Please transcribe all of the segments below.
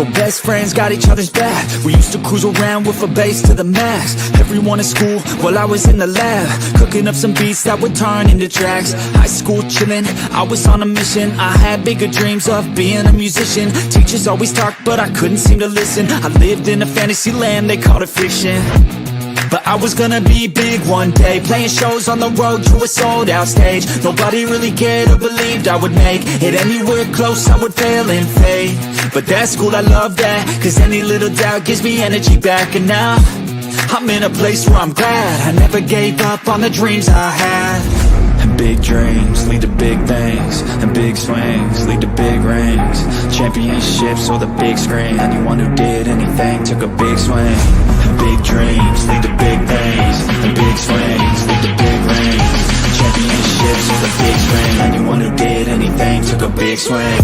So best friends got each other's back. We used to cruise around with a bass to the max. Everyone in school while I was in the lab, cooking up some beats that would turn into tracks. High school chillin', I was on a mission. I had bigger dreams of being a musician. Teachers always talked but I couldn't seem to listen. I lived in a fantasy land, they called it fiction. But I was gonna be big one day, playing shows on the road to a sold out stage. Nobody really cared or believed I would make it anywhere close, I would fail and fade. But that's cool, I love that, cause any little doubt gives me energy back. And now I'm in a place where I'm glad I never gave up on the dreams I had. And big dreams lead to big things, and big swings lead to big rings. Championships or the big screen, anyone who did anything took a big swing. And big dreams lead to big things, and big swings lead to big rings. Championships or the big screen, anyone who did anything took a big swing.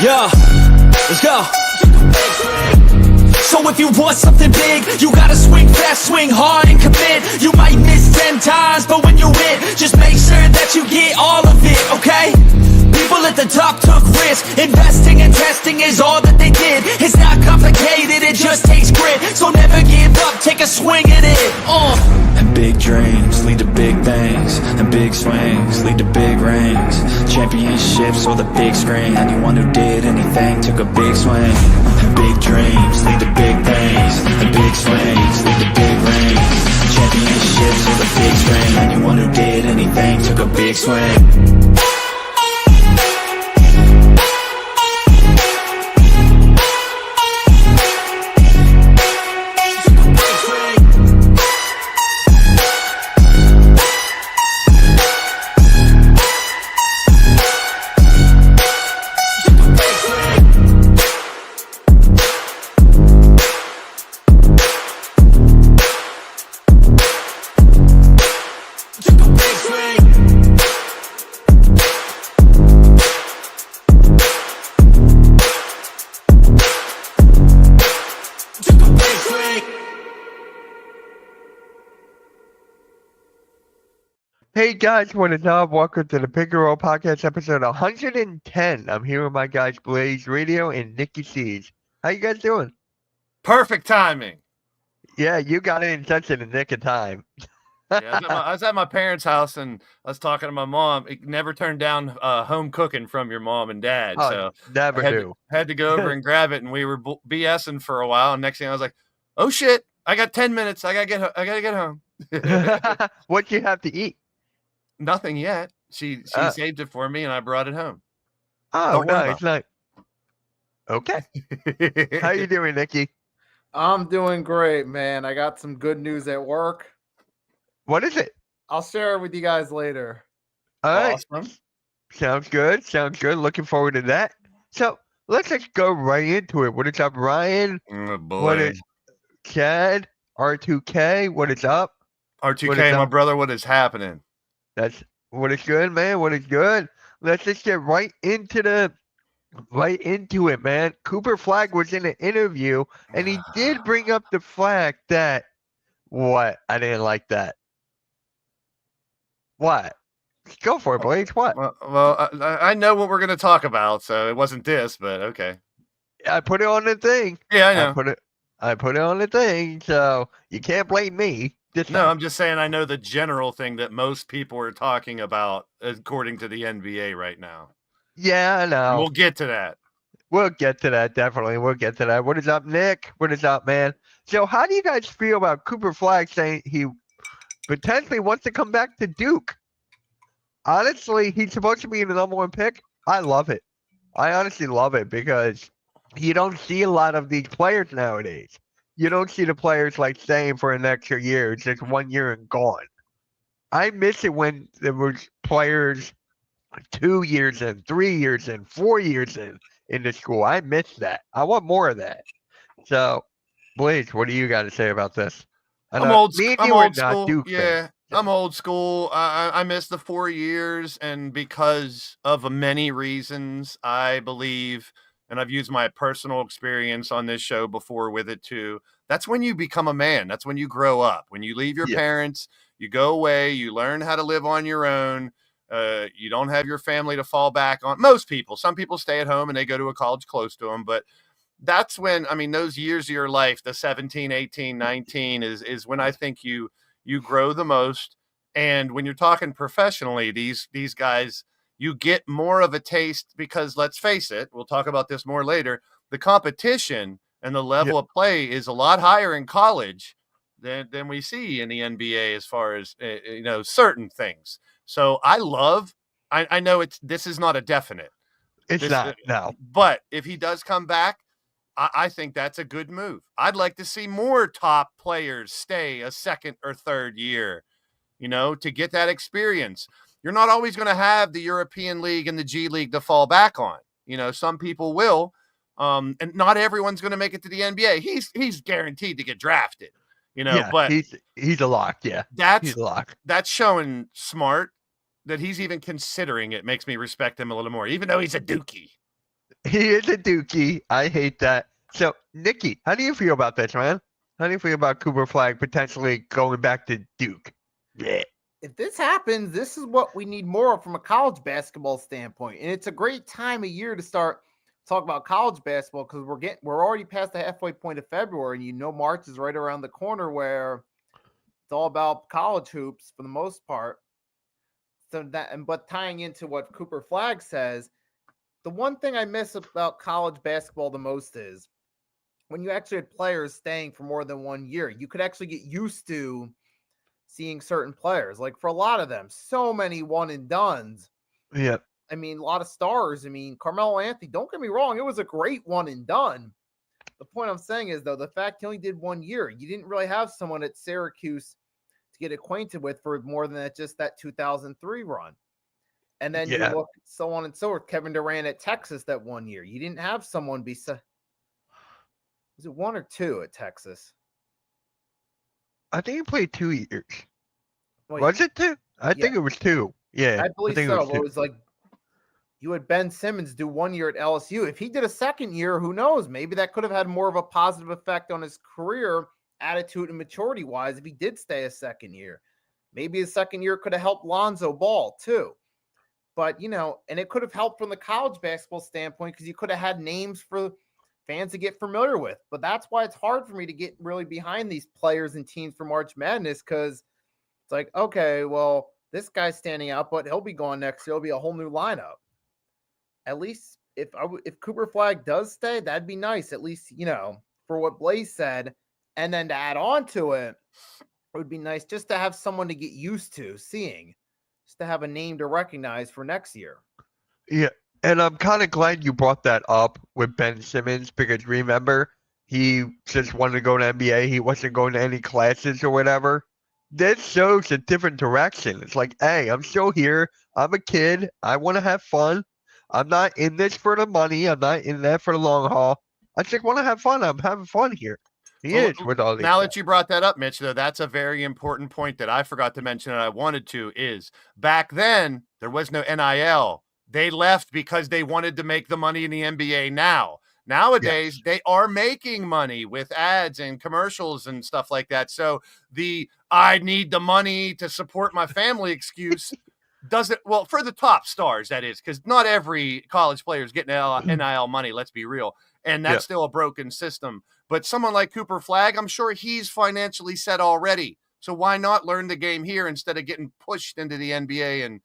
Yeah, let's go. So if you want something big, you gotta swing fast, swing hard and commit. You might miss 10 times, but when you hit, just make sure that you get all of it, okay? People at the top took risks. Investing and testing is all that they did. It's not complicated, it just takes grit. So never give up, take a swing at it. And big dreams lead to big things, and big swings lead to big rings. Championships or the big screen, anyone who did anything took a big swing. And big dreams lead to big things, and big swings lead to big rings. Championships or the big screen, anyone who did anything took a big swing. Hey guys, what is up? Welcome to the Pick and Roll Podcast episode 110. I'm here with my guys Blaze Radio and Nikki C's. How you guys doing? Perfect timing. Yeah, you got it in such a nick of time. Yeah, I was at my parents' house and I was talking to my mom. It never turned down home cooking from your mom and dad. Oh, So never do. Had to go over and grab it, and we were BSing for a while. And next thing I was like, "Oh shit! I got 10 minutes. I gotta get home." What you have to eat? Nothing yet. She saved it for me, and I brought it home. Oh, nice. Okay. How you doing, Nikki? I'm doing great, man. I got some good news at work. What is it? I'll share it with you guys later. All right. Awesome. Sounds good. Looking forward to that. So let's just go right into it. What is up, Ryan? Oh, boy. What is Chad? R2K? What is up? R2K, my brother, what is happening? That's what is good, man. What is good? Let's just get right into it, man. Cooper Flagg was in an interview, and he did bring up the fact that what? I didn't like that. What? Go for it, Blaze. What? Well, I know what we're going to talk about, so it wasn't this, but okay. I put it on the thing. Yeah, I know. I put it on the thing, so you can't blame me. No, I'm just saying I know the general thing that most people are talking about according to the NBA right now. Yeah, I know. We'll get to that. We'll get to that, definitely. We'll get to that. What is up, Nick? What is up, man? So how do you guys feel about Cooper Flagg saying he potentially wants to come back to Duke? Honestly, he's supposed to be the number one pick. I love it. I honestly love it because you don't see a lot of these players nowadays. You don't see the players like staying for an extra year. It's just 1 year and gone. I miss it when there was players 2 years in, 3 years in, 4 years in the school. I miss that. I want more of that. So, Blaze, what do you got to say about this? I'm old school. Duke Yeah, fans. I'm old school. I missed the 4 years, and because of many reasons, I believe and I've used my personal experience on this show before with it too. That's when you become a man. That's when you grow up. When you leave your parents, you go away, you learn how to live on your own. You don't have your family to fall back on. Most people, some people stay at home and they go to a college close to them, but that's when, I mean, those years of your life, the 17, 18, 19 is when I think you grow the most. And when you're talking professionally, these guys, you get more of a taste because let's face it, we'll talk about this more later. The competition and the level of play is a lot higher in college than we see in the NBA as far as, certain things. So I know this is not a definite. It's not, no. But if he does come back, I think that's a good move. I'd like to see more top players stay a second or third year, to get that experience. You're not always going to have the European League and the G League to fall back on. Some people will, and not everyone's going to make it to the NBA. He's guaranteed to get drafted, but he's a lock. Yeah, he's a lock. That's showing smart that he's even considering it. Makes me respect him a little more, even though he's a dookie. He is a dookie. I hate that. So, Nikki, how do you feel about this, man? How do you feel about Cooper Flagg potentially going back to Duke? Yeah. If this happens, this is what we need more of from a college basketball standpoint. And it's a great time of year to start talk about college basketball because we're already past the halfway point of February, and March is right around the corner where it's all about college hoops for the most part. But tying into what Cooper Flagg says, the one thing I miss about college basketball the most is when you actually had players staying for more than 1 year, you could actually get used to seeing certain players. Like for a lot of them, so many one and dones. Yeah. I mean, a lot of stars. I mean, Carmelo Anthony, don't get me wrong, it was a great one and done. The point I'm saying is, though, the fact he only did 1 year, you didn't really have someone at Syracuse to get acquainted with for more than just that 2003 run. And then you look so on and so forth. Kevin Durant at Texas that 1 year. You didn't have someone was it 1 or 2 at Texas? I think he played 2 years. Well, was it 2? I think it was 2. Yeah. I believe so. It was like you had Ben Simmons do 1 year at LSU. If he did a second year, who knows? Maybe that could have had more of a positive effect on his career, attitude and maturity wise, if he did stay a second year. Maybe his second year could have helped Lonzo Ball too. But, and it could have helped from the college basketball standpoint because you could have had names for fans to get familiar with. But that's why it's hard for me to get really behind these players and teams for March Madness because it's like, okay, well, this guy's standing out, but he'll be gone next year. It'll be a whole new lineup. At least if Cooper Flagg does stay, that'd be nice. At least, for what Blaze said. And then to add on to it, it would be nice just to have someone to get used to seeing. Just to have a name to recognize for next year. Yeah, and I'm kind of glad you brought that up with Ben Simmons because remember, he just wanted to go to NBA. He wasn't going to any classes or whatever. This shows a different direction. It's like, hey, I'm still here. I'm a kid. I want to have fun. I'm not in this for the money. I'm not in that for the long haul. I just want to have fun. I'm having fun here. He is with all these. Now that you brought that up, Mitch, though, that's a very important point that I forgot to mention and I wanted to is back then there was no NIL. They left because they wanted to make the money in the NBA now. Nowadays, they are making money with ads and commercials and stuff like that. So the I need the money to support my family excuse doesn't, well, for the top stars, that is, because not every college player is getting NIL money, let's be real. And that's still a broken system. But someone like Cooper Flagg, I'm sure he's financially set already. So why not learn the game here instead of getting pushed into the NBA? And,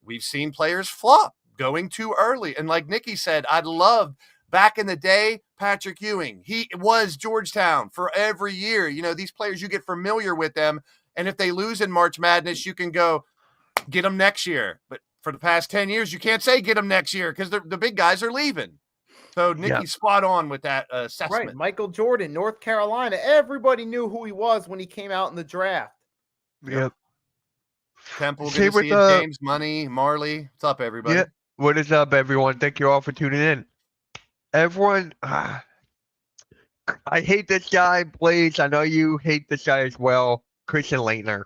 we've seen players flop going too early. And like Nikki said, I'd love back in the day, Patrick Ewing. He was Georgetown for every year. These players, you get familiar with them. And if they lose in March Madness, you can go get them next year. But for the past 10 years, you can't say get them next year because the big guys are leaving. So Nikki's spot on with that assessment. Right. Michael Jordan, North Carolina. Everybody knew who he was when he came out in the draft. Yep. Temple, good to see you. James Money, Marley. What's up, everybody? Yeah. What is up, everyone? Thank you all for tuning in. Everyone, I hate this guy, Blaze. I know you hate this guy as well. Christian Laettner.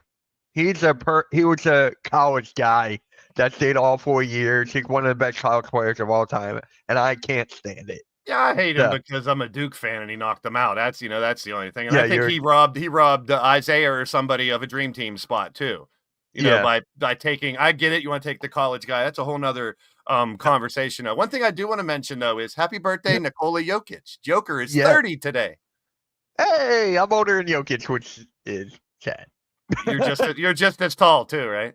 He was a college guy that stayed all 4 years. He's one of the best college players of all time, and I can't stand it. Yeah, I hate him Yeah. because I'm a Duke fan and he knocked them out. That's that's the only thing. And Yeah, I think he robbed Isaiah or somebody of a dream team spot too. Yeah. By taking. I get it. You want to take the college guy. That's a whole nother conversation. One thing I do want to mention though is happy birthday, Nikola Jokic. Joker is 30 today. Hey, I'm older than Jokic, which is sad. You're just as tall too, right?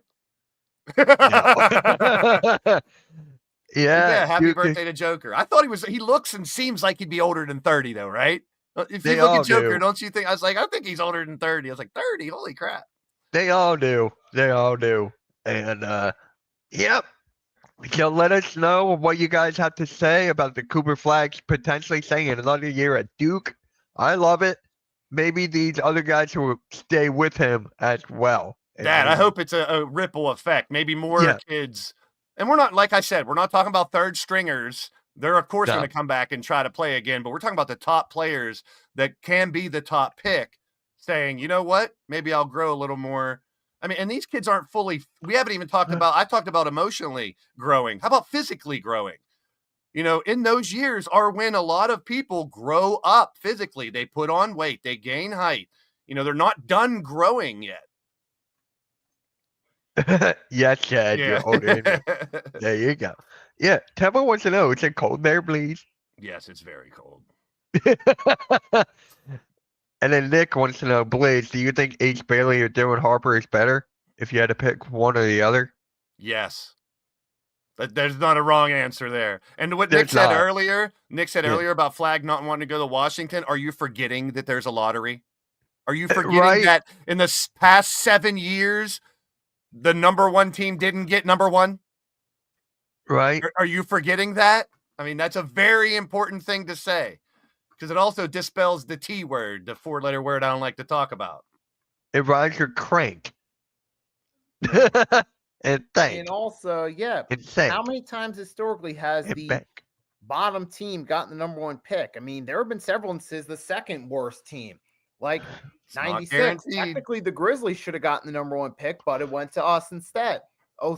Yeah, happy birthday to Joker. I thought he looks and seems like he'd be older than 30 though, right? If you look at Joker, don't you think? I was like, I think he's older than 30. I was like, 30, holy crap. They all do. And yep. So let us know what you guys have to say about the Cooper Flags potentially staying another year at Duke. I love it. Maybe these other guys will stay with him as well. Dad, I hope it's a ripple effect. Maybe more kids. And we're not, like I said, we're not talking about third stringers. They're, of course, going to come back and try to play again. But we're talking about the top players that can be the top pick saying, you know what? Maybe I'll grow a little more. I mean, and these kids aren't fully, we haven't even talked about, I talked about emotionally growing. How about physically growing? In those years are when a lot of people grow up physically. They put on weight, they gain height. They're not done growing yet. Yes, Chad, you're older than me. There you go. Yeah, Temple wants to know, is it cold there, please? Yes, it's very cold. And then Nick wants to know, Blaze, do you think H. Bailey or Dylan Harper is better if you had to pick one or the other? Yes. But there's not a wrong answer there. And what Nick Nick said earlier about Flag not wanting to go to Washington, are you forgetting that there's a lottery? Are you forgetting that in the past 7 years, the number one team didn't get number one? Right. Are you forgetting that? I mean, that's a very important thing to say because it also dispels the T word, the 4-letter word I don't like to talk about. It rhymes with crank. And thank. And also, insane. How many times historically has the bottom team gotten the number one pick? I mean, there have been several instances the second worst team. Like 96, technically the Grizzlies should have gotten the number one pick, but it went to us instead.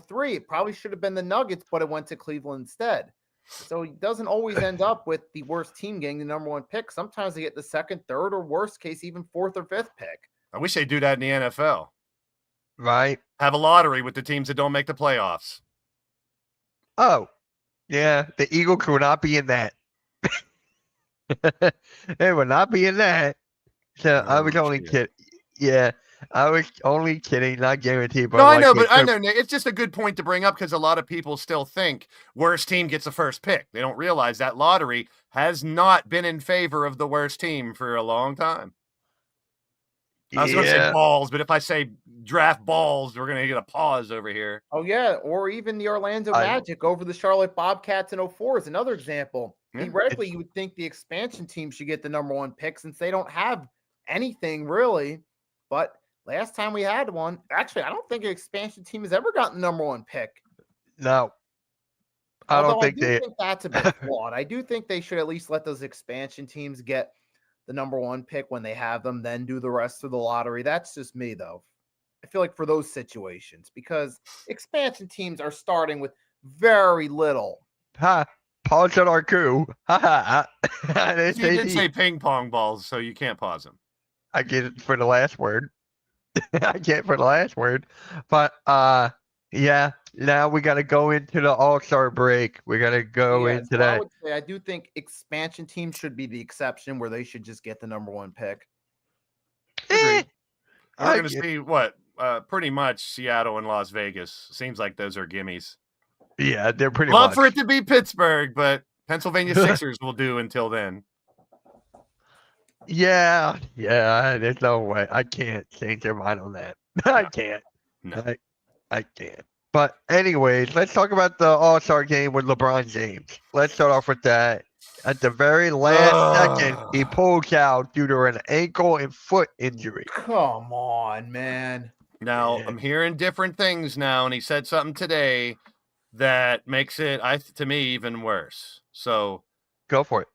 03, it probably should have been the Nuggets, but it went to Cleveland instead. So it doesn't always end up with the worst team getting the number one pick. Sometimes they get the second, third, or worst case, even fourth or fifth pick. I wish they do that in the NFL. Right. Have a lottery with the teams that don't make the playoffs. Oh, yeah. The Eagles will not be in that. They will not be in that. So I was only kidding. Yeah, I was only kidding, not guaranteed. But no, I know, but I know, Nick. It's just a good point to bring up because a lot of people still think worst team gets the first pick. They don't realize that lottery has not been in favor of the worst team for a long time. I was going to say balls, but if I say draft balls, we're going to get a pause over here. Oh, yeah. Or even the Orlando Magic over the Charlotte Bobcats in 04 is another example. Theoretically, you would think the expansion team should get the number one pick since they don't have anything really. But last time we had one, actually, I don't think an expansion team has ever gotten the number one pick. No. I don't think think that's a bit flawed. I do think they should at least let those expansion teams get the number one pick when they have them, then do the rest of the lottery. That's just me, though. I feel like for those situations, because expansion teams are starting with very little. Pause on our coup. You did say ping pong balls, so you can't pause them. I get it for the last word. But yeah, now we got to go into the All-Star break. We got to go into that. I do think expansion teams should be the exception where they should just get the number one pick. We're going to see what pretty much Seattle and Las Vegas. Seems like those are gimmies. Yeah, they're pretty Love much. for it to be Pittsburgh, but Pennsylvania Sixers will do until then. Yeah, there's no way. I can't change their mind on that. I can't. No. I can't. But anyways, let's talk about the All-Star game with LeBron James. Let's start off with that. At the very last second, he pulls out due to an ankle and foot injury. Come on, man. Now, I'm hearing different things now, and he said something today that makes it, to me, even worse. So go for it.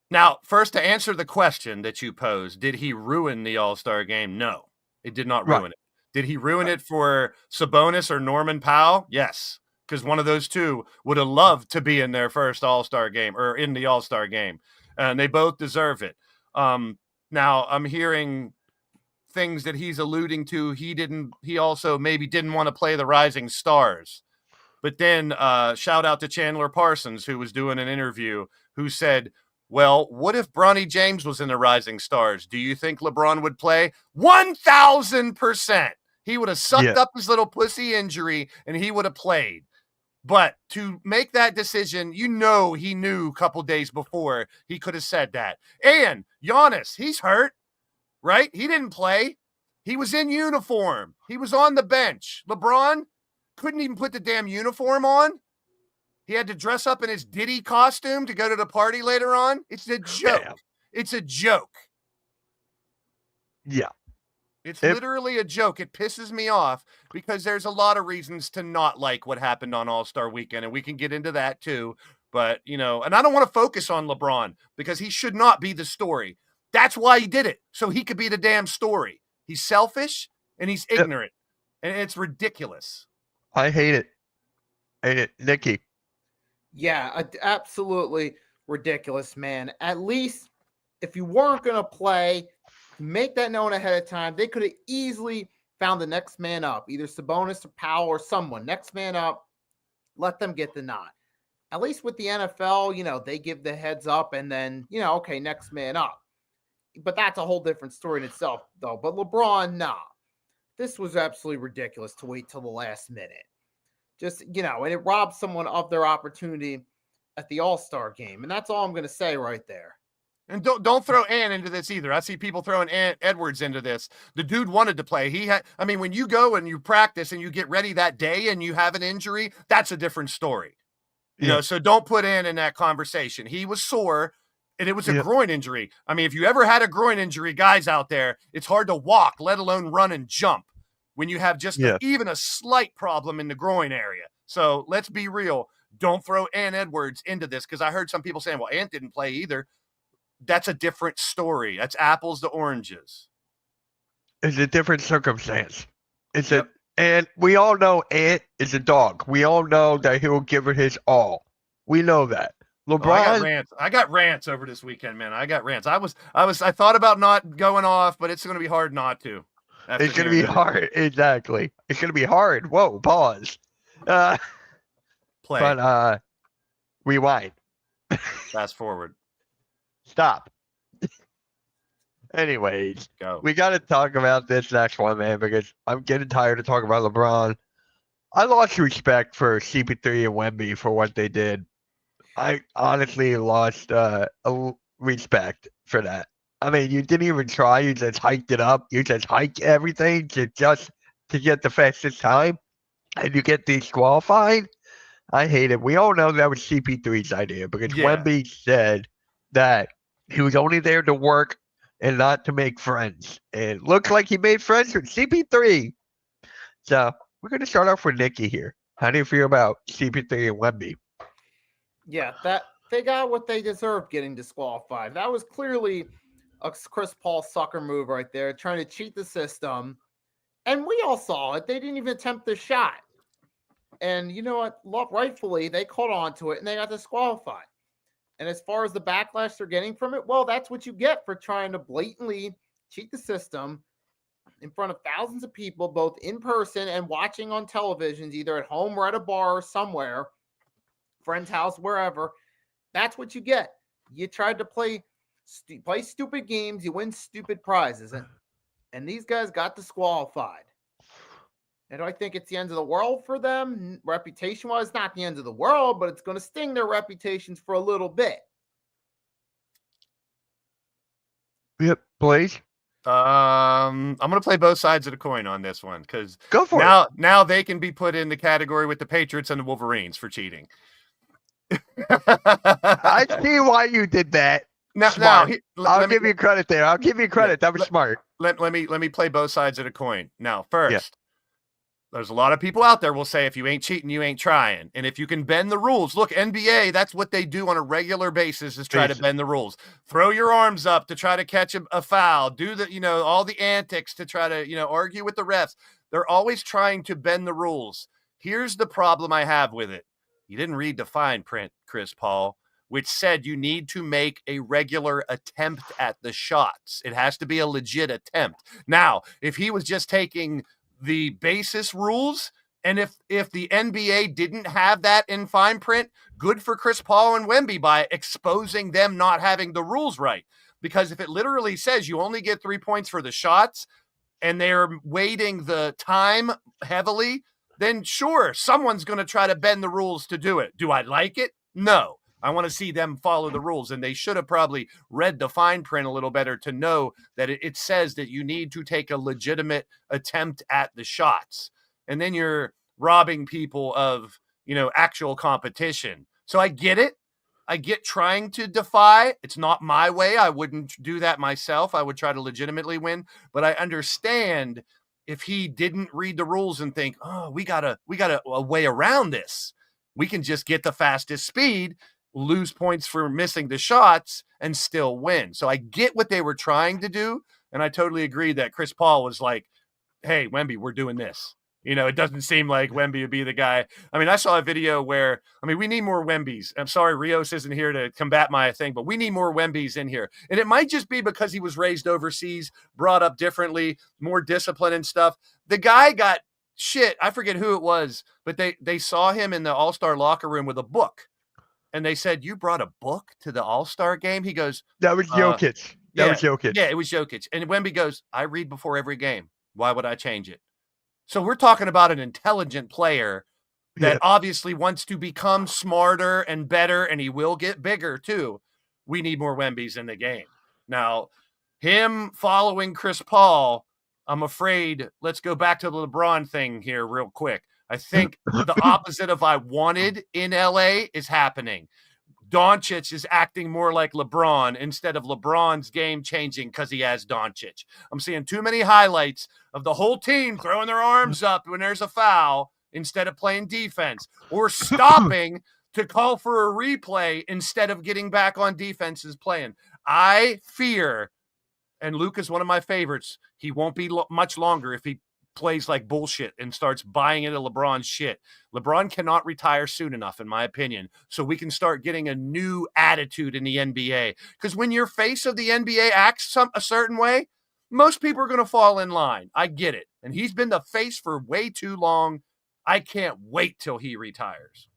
Now, first, to answer the question that you posed, did he ruin the All-Star game? No, it did not ruin it. Did he ruin it for Sabonis or Norman Powell? Yes, because one of those two would have loved to be in their first All-Star game or in the All-Star game, and they both deserve it. Now I'm hearing things that he's alluding to. He also maybe didn't want to play the Rising Stars. But then shout out to Chandler Parsons, who was doing an interview, who said, well, what if Bronny James was in the Rising Stars? Do you think LeBron would play? 1,000%. He would have sucked up his little pussy injury and he would have played. But to make that decision, he knew a couple days before he could have said that. And Giannis, he's hurt, right? He didn't play. He was in uniform. He was on the bench. LeBron couldn't even put the damn uniform on. He had to dress up in his Diddy costume to go to the party later on. It's a joke. Damn. It's a joke. Yeah. It's literally a joke. It pisses me off because there's a lot of reasons to not like what happened on All-Star Weekend, and we can get into that too. But, and I don't want to focus on LeBron because he should not be the story. That's why he did it, so he could be the damn story. He's selfish and he's ignorant, and it's ridiculous. I hate it. Nikki. Yeah, absolutely ridiculous, man. At least if you weren't going to play, make that known ahead of time. They could have easily found the next man up, either Sabonis or Powell or someone. Next man up, let them get the nod. At least with the NFL, they give the heads up and then, okay, next man up. But that's a whole different story in itself, though. But LeBron, nah. This was absolutely ridiculous to wait till the last minute. Just, and it robs someone of their opportunity at the All-Star game. And that's all I'm going to say right there. And don't throw Ant into this either. I see people throwing Ant Edwards into this. The dude wanted to play. When you go and you practice and you get ready that day and you have an injury, that's a different story. So don't put Ant in that conversation. He was sore and it was a groin injury. If you ever had a groin injury, guys out there, it's hard to walk, let alone run and jump when you have just even a slight problem in the groin area. So let's be real. Don't throw Ant Edwards into this because I heard some people saying, well, Ant didn't play either. That's a different story. That's apples to oranges. It's a different circumstance. And we all know Ant is a dog. We all know that he'll give it his all. We know that. LeBron. I got rants over this weekend, man. I got rants. I thought about not going off, but it's going to be hard not to. It's going to be hard. Exactly. It's going to be hard. Whoa, pause. Play. But rewind. Fast forward. Stop. Anyways, go. We got to talk about this next one, man, because I'm getting tired of talking about LeBron. I lost respect for CP3 and Wemby for what they did. I honestly lost respect for that. You didn't even try. You just hiked it up. You just hiked everything to get the fastest time, and you get disqualified. I hate it. We all know that was CP3's idea because Wemby said that he was only there to work and not to make friends. And it looks like he made friends with CP3. So we're going to start off with Nikki here. How do you feel about CP3 and Wemby? Yeah, that they got what they deserved getting disqualified. That was clearly a Chris Paul sucker move right there, trying to cheat the system. And we all saw it. They didn't even attempt the shot. And you know what? Rightfully, they caught on to it and they got disqualified. And as far as the backlash they're getting from it, well, that's what you get for trying to blatantly cheat the system in front of thousands of people, both in person and watching on televisions, either at home or at a bar or somewhere, friend's house, wherever. That's what you get. You tried to play stupid games, you win stupid prizes. And these guys got disqualified. And I think it's the end of the world for them. Reputation-wise, not the end of the world, but it's going to sting their reputations for a little bit. Yep, please. I'm going to play both sides of the coin on this one because go for it. Now they can be put in the category with the Patriots and the Wolverines for cheating. I see why you did that. I'll give you credit there. I'll give you credit. That was smart. Let me play both sides of the coin. Now, first, there's a lot of people out there will say, if you ain't cheating, you ain't trying. And if you can bend the rules, look, NBA, that's what they do on a regular basis, is try to bend the rules. Throw your arms up to try to catch a foul, do the, all the antics to try to, argue with the refs. They're always trying to bend the rules. Here's the problem I have with it. You didn't read the fine print, Chris Paul, which said you need to make a regular attempt at the shots. It has to be a legit attempt. Now, if he was just taking the basis rules, and if the NBA didn't have that in fine print, good for Chris Paul and Wemby by exposing them not having the rules right. Because if it literally says you only get 3 points for the shots and they're weighting the time heavily, then sure, someone's going to try to bend the rules to do it. Do I like it? No. I want to see them follow the rules, and they should have probably read the fine print a little better to know that it says that you need to take a legitimate attempt at the shots, and then you're robbing people of, actual competition. So I get it. I get trying to defy. It's not my way. I wouldn't do that myself. I would try to legitimately win, but I understand if he didn't read the rules and think, oh, we got a way around this. We can just get the fastest speed, lose points for missing the shots, and still win. So I get what they were trying to do, and I totally agree that Chris Paul was like, hey, Wemby, we're doing this. It doesn't seem like Wemby would be the guy. I mean, I saw a video where, we need more Wembys. I'm sorry, Rios isn't here to combat my thing, but we need more Wembys in here. And it might just be because he was raised overseas, brought up differently, more discipline and stuff. The guy got shit. I forget who it was, but they saw him in the All-Star locker room with a book. And they said, you brought a book to the All-Star game? He goes, that was Jokic. That was Jokic. Yeah, it was Jokic. And Wemby goes, I read before every game. Why would I change it? So we're talking about an intelligent player that obviously wants to become smarter and better, and he will get bigger too. We need more Wembys in the game. Now, him following Chris Paul, I'm afraid, let's go back to the LeBron thing here real quick. I think the opposite of I wanted in LA is happening. Doncic is acting more like LeBron instead of LeBron's game changing because he has Doncic. I'm seeing too many highlights of the whole team throwing their arms up when there's a foul instead of playing defense, or stopping to call for a replay instead of getting back on defenses playing. I fear, and Luke is one of my favorites, he won't be much longer if he plays like bullshit and starts buying into LeBron's shit. LeBron cannot retire soon enough, in my opinion, so we can start getting a new attitude in the NBA. Because when your face of the NBA acts a certain way, most people are going to fall in line. I get it. And he's been the face for way too long. I can't wait till he retires.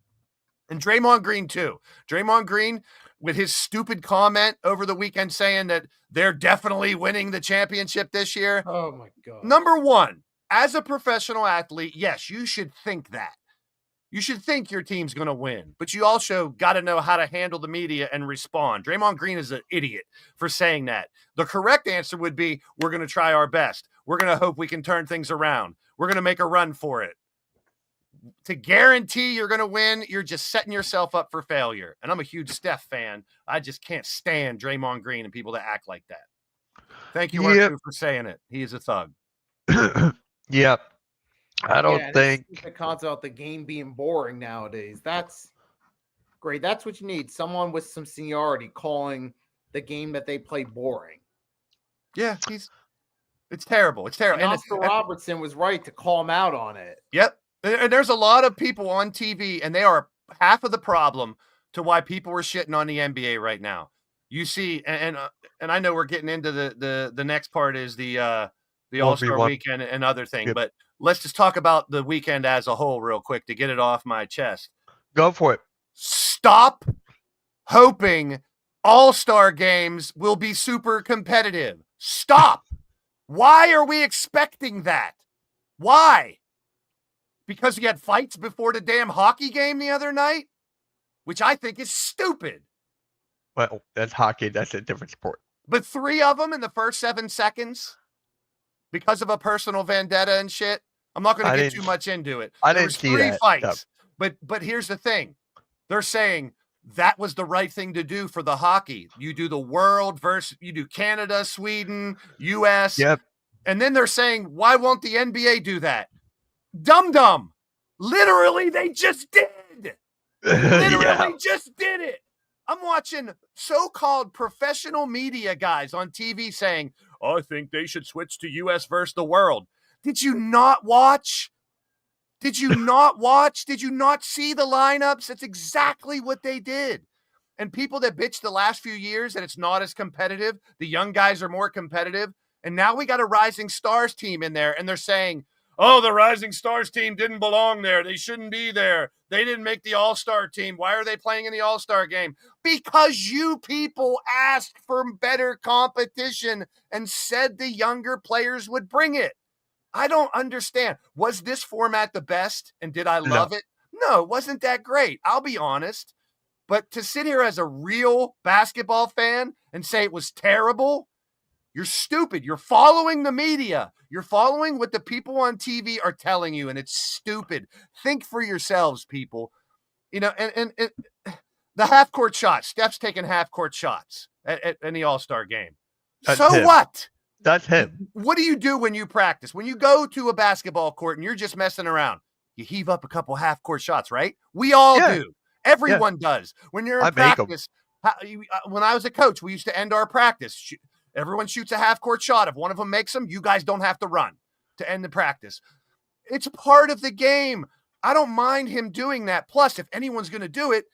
And Draymond Green, too. Draymond Green, with his stupid comment over the weekend saying that they're definitely winning the championship this year. Oh, my God. Number one, as a professional athlete, yes, you should think that. You should think your team's going to win, but you also got to know how to handle the media and respond. Draymond Green is an idiot for saying that. The correct answer would be, we're going to try our best. We're going to hope we can turn things around. We're going to make a run for it. To guarantee you're going to win, you're just setting yourself up for failure. And I'm a huge Steph fan. I just can't stand Draymond Green and people that act like that. Thank you, Arthur, for saying it. He is a thug. Yep. I don't think the concept of the game being boring nowadays. That's great. That's what you need. Someone with some seniority calling the game that they play boring. Yeah, it's terrible. It's terrible. And Oscar Robertson was right to call him out on it. Yep. And there's a lot of people on TV, and they are half of the problem to why people are shitting on the NBA right now. You see, and I know we're getting into the next part is the All-Star weekend and other thing, but let's just talk about the weekend as a whole real quick to get it off my chest. Go for it. Stop hoping All-Star games will be super competitive. Stop. Why are we expecting that? Why? Because we had fights before the damn hockey game the other night, which I think is stupid. Well, that's hockey. That's a different sport. But 3 of them in the first 7 seconds because of a personal vendetta and shit. I'm not going to get too much into it. I didn't see 3 that. fights. But here's the thing. They're saying that was the right thing to do for the hockey. You do the world versus you do Canada, Sweden, US. Yep. And then they're saying, why won't the NBA do that? Dum-dum. Literally, they just did. Literally Yeah. just did it. I'm watching so-called professional media guys on TV saying, I think they should switch to U.S. versus the world. Did you not watch? Did you not watch? Did you not see the lineups? That's exactly what they did. And people that bitched the last few years that it's not as competitive, the young guys are more competitive. And now we got a Rising Stars team in there, and they're saying, oh, the Rising Stars team didn't belong there. They shouldn't be there. They didn't make the All-Star team. Why are they playing in the All-Star game? Because you people asked for better competition and said the younger players would bring it. I don't understand. Was this format the best, and did I love it? No, it wasn't that great. I'll be honest. But to sit here as a real basketball fan and say it was terrible, you're stupid. You're following the media. You're following what the people on TV are telling you, and it's stupid. Think for yourselves, people. You know, and the half-court shots. Steph's taking half-court shots in the All-Star game. That's So him. what? That's him. What do you do when you practice? When you go to a basketball court and you're just messing around, you heave up a couple half-court shots, right? We all do. Everyone does. When you're in practice, when I was a coach, we used to end our practice. Everyone shoots a half-court shot. If one of them makes them, you guys don't have to run to end the practice. It's part of the game. I don't mind him doing that. Plus, if anyone's going to do it,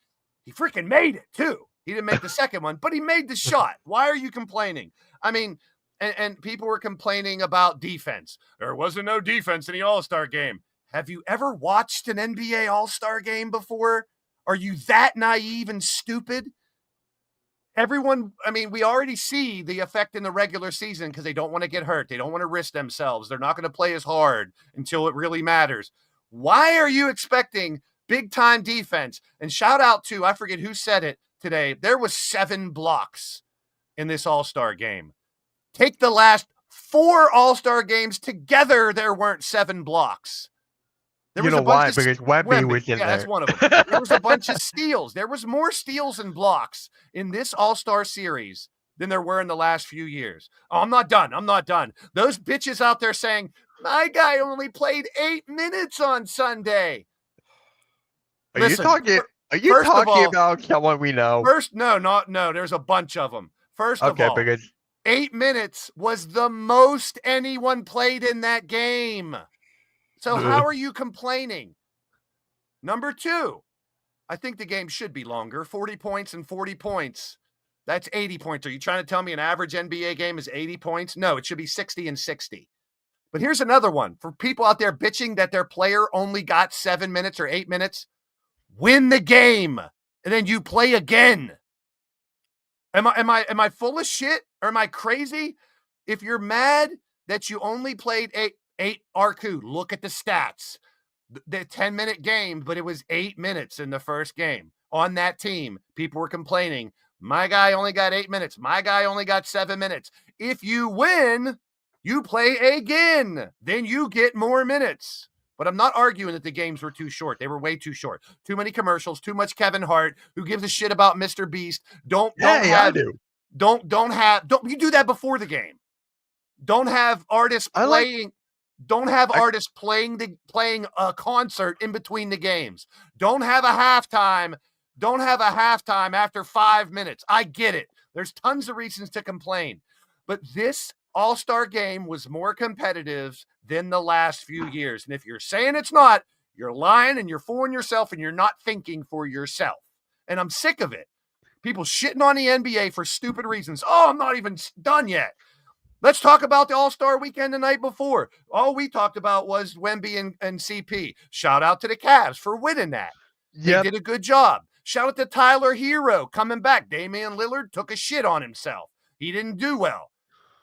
he freaking made it too. He didn't make the second one, but he made the shot. Why are you complaining? I mean, and people were complaining about defense. There wasn't no defense in the All-Star game. Have you ever watched an NBA All-Star game before? Are you that naive and stupid? Everyone, I mean, we already see the effect in the regular season because they don't want to get hurt. They don't want to risk themselves. They're not going to play as hard until it really matters. Why are you expecting big-time defense? And shout out to, I forget who said it today, there was 7 blocks in this All-Star game. Take the last 4 All-Star games together, there weren't 7 blocks. You know why? Because Wemby was in there. That's one of them. There was a bunch of steals. There was more steals and blocks in this All-Star series than there were in the last few years. Oh, I'm not done. I'm not done. Those bitches out there saying, my guy only played 8 minutes on Sunday. Are you talking about someone we know? No. There's a bunch of them. First of all, because 8 minutes was the most anyone played in that game. So how are you complaining? Number 2, I think the game should be longer. 40 points and 40 points. That's 80 points. Are you trying to tell me an average NBA game is 80 points? No, it should be 60 and 60. But here's another one. For people out there bitching that their player only got 7 minutes or 8 minutes, win the game, and then you play again. Am I full of shit? Or am I crazy? If you're mad that you only played 8 Arku, look at the stats. The 10-minute game, but it was 8 minutes in the first game. On that team, people were complaining, my guy only got 8 minutes. My guy only got 7 minutes. If you win, you play again. Then you get more minutes. But I'm not arguing that the games were too short. They were way too short. Too many commercials, too much Kevin Hart. Who gives a shit about Mr. Beast? I do. Don't you do that before the game. Don't have artists playing. Don't have artists playing a concert in between the games. Don't have a halftime. Don't have a halftime after 5 minutes. I get it. There's tons of reasons to complain. But this All-Star game was more competitive than the last few years. And if you're saying it's not, you're lying and you're fooling yourself and you're not thinking for yourself. And I'm sick of it. People shitting on the NBA for stupid reasons. Oh, I'm not even done yet. Let's talk about the All-Star weekend the night before. All we talked about was Wemby and CP. Shout out to the Cavs for winning that. They did a good job. Shout out to Tyler Hero coming back. Damian Lillard took a shit on himself. He didn't do well.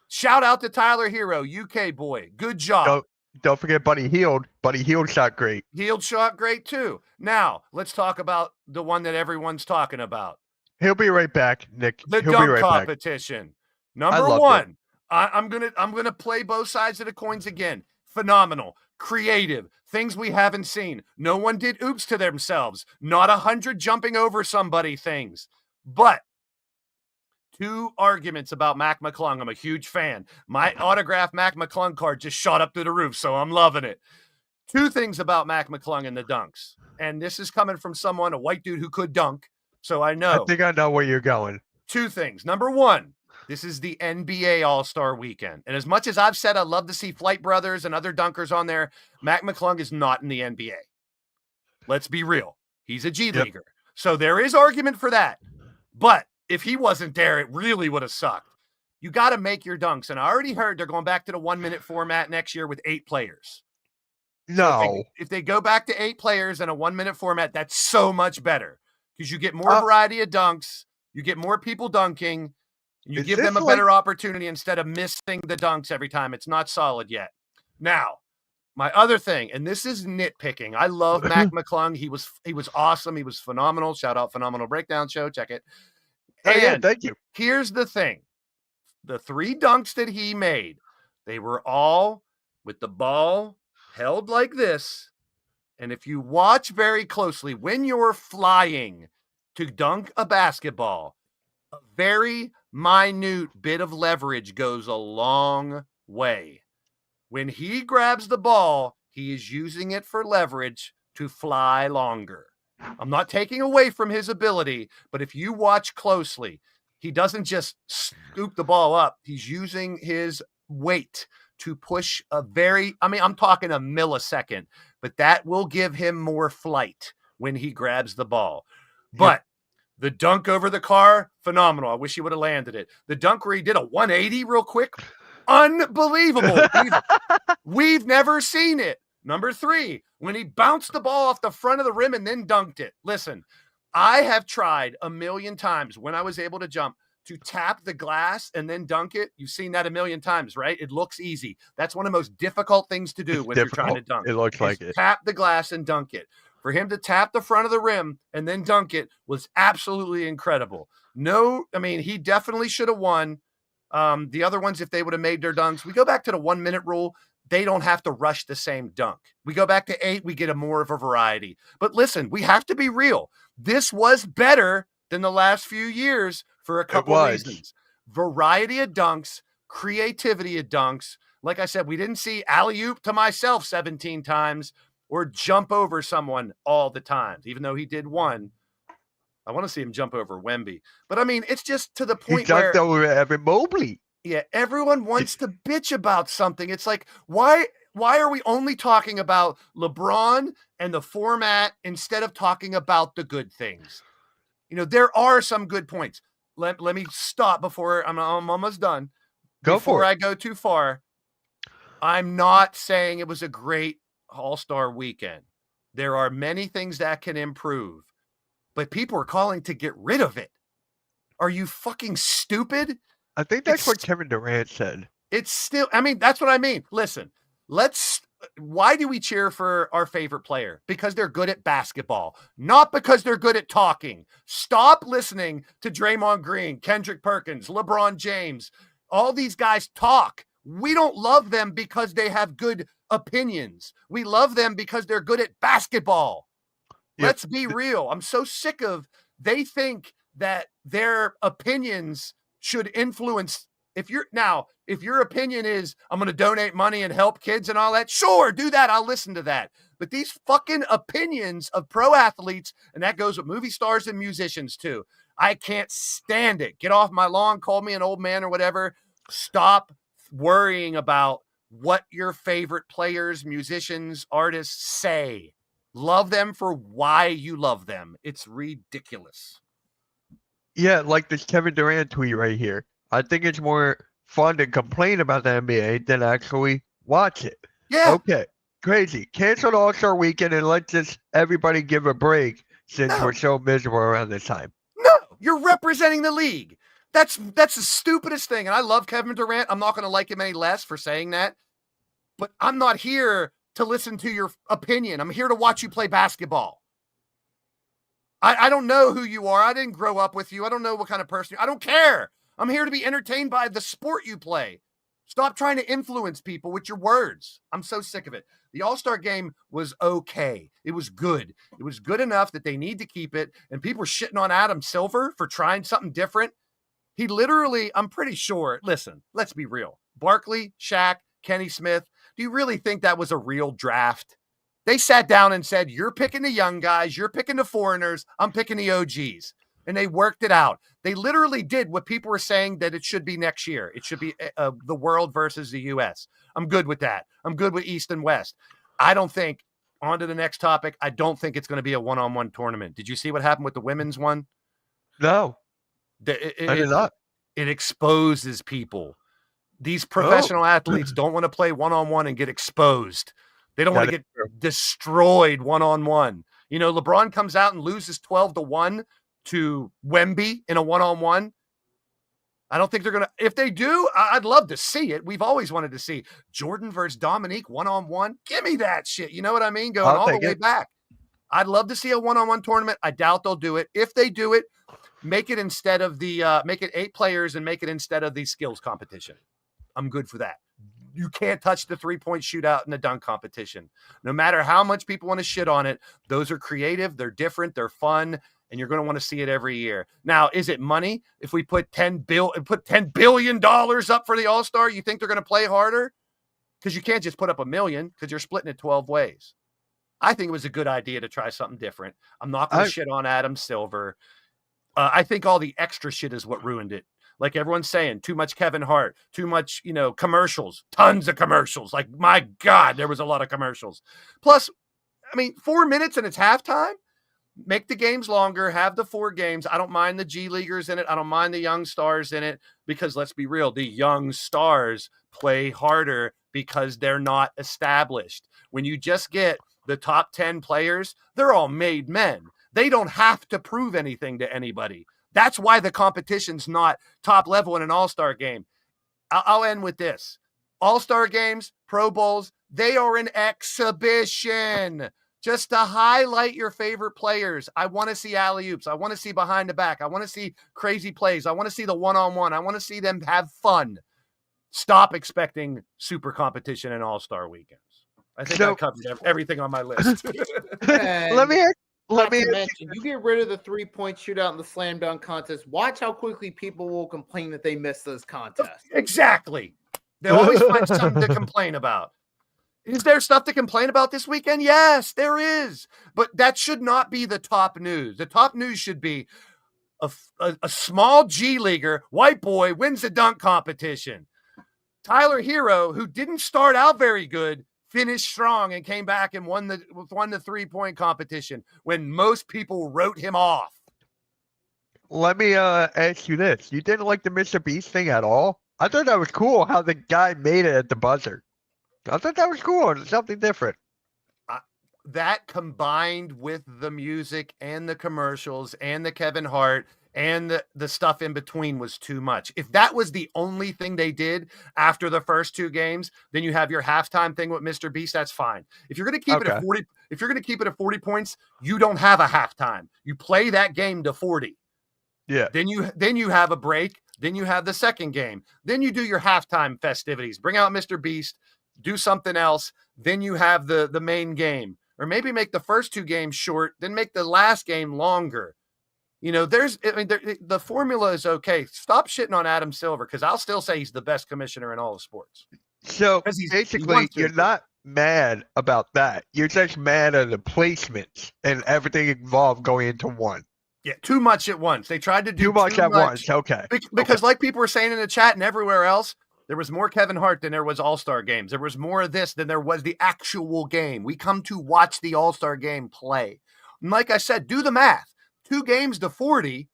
Shout out to Tyler Hero, UK boy. Good job. Don't forget Buddy Hield. Buddy Hield shot great. Hield shot great too. Now, let's talk about the one that everyone's talking about. He'll be right back, Nick. The He'll dunk be right competition. Back. Number 1. I'm gonna play both sides of the coins again. Phenomenal, creative, things we haven't seen. No one did oops to themselves. Not 100 jumping over somebody things. But 2 arguments about Mac McClung. I'm a huge fan. My autographed Mac McClung card just shot up through the roof, so I'm loving it. Two things about Mac McClung and the dunks. And this is coming from someone, a white dude who could dunk. So I know. I think I know where you're going. Two things. Number one, this is the NBA All-Star Weekend. And as much as I've said I'd love to see Flight Brothers and other dunkers on there, Mac McClung is not in the NBA. Let's be real. He's a G Leaguer. So there is argument for that. But if he wasn't there, it really would have sucked. You got to make your dunks. And I already heard they're going back to the 1-minute format next year with 8 players. No. If they go back to 8 players in a 1-minute format, that's so much better because you get more variety of dunks. You get more people dunking. You give them a better opportunity instead of missing the dunks every time. It's not solid yet. Now, my other thing, and this is nitpicking. I love Mac McClung. He was awesome. He was phenomenal. Shout out Phenomenal Breakdown Show. Check it. Yeah, thank you. Here's the thing. The 3 dunks that he made, they were all with the ball held like this. And if you watch very closely, when you're flying to dunk a basketball, a very minute bit of leverage goes a long way. When he grabs the ball, he is using it for leverage to fly longer. I'm not taking away from his ability, but if you watch closely, he doesn't just scoop the ball up. He's using his weight to push I'm talking a millisecond, but that will give him more flight when he grabs the ball. But the dunk over the car, phenomenal. I wish he would have landed it. The dunk where he did a 180 real quick, unbelievable. We've never seen it. Number 3, when he bounced the ball off the front of the rim and then dunked it. Listen, I have tried a million times when I was able to jump to tap the glass and then dunk it. You've seen that a million times, right? It looks easy. That's one of the most difficult things to do when you're trying to dunk. It looks like it. Tap the glass and dunk it. For him to tap the front of the rim and then dunk it was absolutely incredible. He definitely should have won. The other ones, if they would have made their dunks, we go back to the 1-minute rule. They don't have to rush the same dunk. We go back to 8, we get more of a variety. But listen, we have to be real. This was better than the last few years for a couple of reasons. Variety of dunks, creativity of dunks. Like I said, we didn't see alley-oop to myself 17 times or jump over someone all the time, even though he did one. I want to see him jump over Wemby. But, it's just to the point where... He jumped over Evan Mobley. Yeah, everyone wants to bitch about something. It's like, why are we only talking about LeBron and the format instead of talking about the good things? There are some good points. Let me stop before I'm almost done. Before I go too far, I'm not saying it was a great All-Star weekend. There are many things that can improve, but people are calling to get rid of it. Are you fucking stupid? I think that's what Kevin Durant said. It's still, that's what I mean. Listen, why do we cheer for our favorite player? Because they're good at basketball, not because they're good at talking. Stop listening to Draymond Green, Kendrick Perkins, LeBron James. All these guys talk. We don't love them because they have good opinions. We love them because they're good at basketball. Yep. Let's be real. I'm so sick of, they think that their opinions should influence. If your opinion is I'm going to donate money and help kids and all that, sure, do that. I'll listen to that. But these fucking opinions of pro athletes, and that goes with movie stars and musicians too. I can't stand it. Get off my lawn, call me an old man or whatever. Stop worrying about what your favorite players, musicians, artists say. Love them for why you love them. It's ridiculous. Yeah, like this Kevin Durant tweet right here. I think it's more fun to complain about the NBA than actually watch it. Yeah. Okay. Crazy. Cancel the All-Star weekend and let just everybody give a break since we're so miserable around this time. No, you're representing the league. That's the stupidest thing. And I love Kevin Durant. I'm not going to like him any less for saying that. But I'm not here to listen to your opinion. I'm here to watch you play basketball. I don't know who you are. I didn't grow up with you. I don't know what kind of person you are. I don't care. I'm here to be entertained by the sport you play. Stop trying to influence people with your words. I'm so sick of it. The All-Star game was okay. It was good. It was good enough that they need to keep it. And people were shitting on Adam Silver for trying something different. He literally, I'm pretty sure, listen, let's be real. Barkley, Shaq, Kenny Smith, do you really think that was a real draft? They sat down and said, you're picking the young guys, you're picking the foreigners, I'm picking the OGs. And they worked it out. They literally did what people were saying that it should be next year. It should be the world versus the U.S. I'm good with that. I'm good with East and West. I don't think, on to the next topic, I don't think it's going to be a one-on-one tournament. Did you see what happened with the women's one? No, I did not. It exposes people. These professional athletes don't want to play one-on-one and get exposed. They don't want to get destroyed one-on-one. You know, LeBron comes out and loses 12-1 to Wemby in a one-on-one. I don't think they're going to. If they do, I'd love to see it. We've always wanted to see Jordan versus Dominique one-on-one. Give me that shit. You know what I mean? Going all the way back. I'd love to see a one-on-one tournament. I doubt they'll do it. If they do it, make it instead of make it 8 players and make it instead of the skills competition. I'm good for that. You can't touch the 3-point shootout in the dunk competition. No matter how much people want to shit on it, those are creative, they're different, they're fun, and you're going to want to see it every year. Now, is it money? If we put $10 billion up for the All-Star, you think they're going to play harder? Because you can't just put up $1 million because you're splitting it 12 ways. I think it was a good idea to try something different. I'm not going to shit on Adam Silver. I think all the extra shit is what ruined it. Like everyone's saying, too much Kevin Hart, too much, commercials, tons of commercials. Like, my God, there was a lot of commercials. Plus, 4 minutes and it's halftime. Make the games longer, have the 4 games. I don't mind the G Leaguers in it. I don't mind the young stars in it because let's be real, the young stars play harder because they're not established. When you just get the top 10 players, they're all made men. They don't have to prove anything to anybody. That's why the competition's not top level in an all-star game. I'll end with this. All-star games, Pro Bowls, they are an exhibition just to highlight your favorite players. I want to see alley-oops. I want to see behind the back. I want to see crazy plays. I want to see the one-on-one. I want to see them have fun. Stop expecting super competition in all-star weekends. I think I covered everything on my list. Let me mention, you get rid of the 3-point shootout in the slam dunk contest. Watch how quickly people will complain that they missed those contests. Exactly. They'll always find something to complain about. Is there stuff to complain about this weekend? Yes, there is. But that should not be the top news. The top news should be a small G leaguer, white boy, wins the dunk competition. Tyler Hero, who didn't start out very good, finished strong and came back and won the 3-point competition when most people wrote him off. Let me ask you this. You didn't like the Mr. Beast thing at all? I thought that was cool how the guy made it at the buzzer. I thought that was cool. It's something different. That combined with the music and the commercials and the Kevin Hart and the stuff in between was too much. If that was the only thing they did after the first 2 games, then you have your halftime thing with Mr. Beast. That's fine. If you're going to keep it at 40, if you're going to keep it at 40 points, you don't have a halftime. You play that game to 40. Yeah. Then you have a break. Then you have the second game. Then you do your halftime festivities. Bring out Mr. Beast. Do something else. Then you have the main game. Or maybe make the first 2 games short. Then make the last game longer. The formula is okay. Stop shitting on Adam Silver because I'll still say he's the best commissioner in all of sports. So basically, you're not mad about that. You're just mad at the placements and everything involved going into one. Yeah, too much at once. They tried to do too much at once. Okay. Because like people were saying in the chat and everywhere else, there was more Kevin Hart than there was All-Star games. There was more of this than there was the actual game. We come to watch the All-Star game play. And like I said, do the math. 2 games to 40,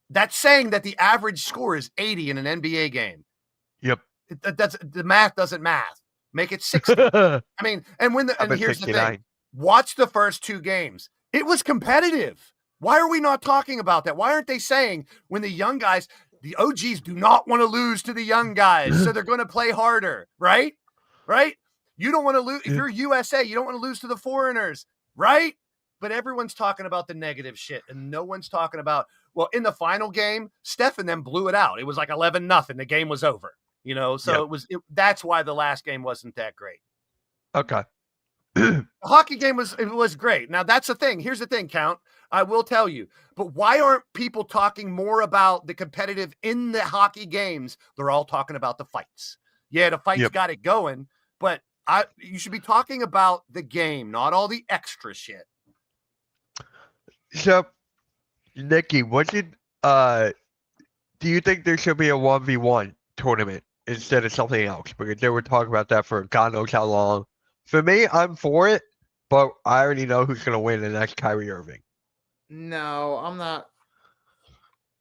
that's saying that the average score is 80 in an NBA game. Yep. The math doesn't math. Make it 60. And here's 69. The thing. Watch the first 2 games. It was competitive. Why are we not talking about that? Why aren't they saying when the young guys, the OGs do not want to lose to the young guys, so they're going to play harder, right? Right? You don't want to lose. If you're USA, you don't want to lose to the foreigners, right? But everyone's talking about the negative shit, and no one's talking about, well, in the final game, Steph and them blew it out. It was like 11-0. The game was over, so yep. That's why the last game wasn't that great. Okay. The hockey game was great. Now, that's the thing. Here's the thing, Count. I will tell you. But why aren't people talking more about the competitive in the hockey games? They're all talking about the fights. Yeah, the fights got it going, but You should be talking about the game, not all the extra shit. So, Nikki, do you think there should be a 1v1 tournament instead of something else? Because they were talking about that for God knows how long. For me, I'm for it, but I already know who's going to win, and that's Kyrie Irving. No, I'm not.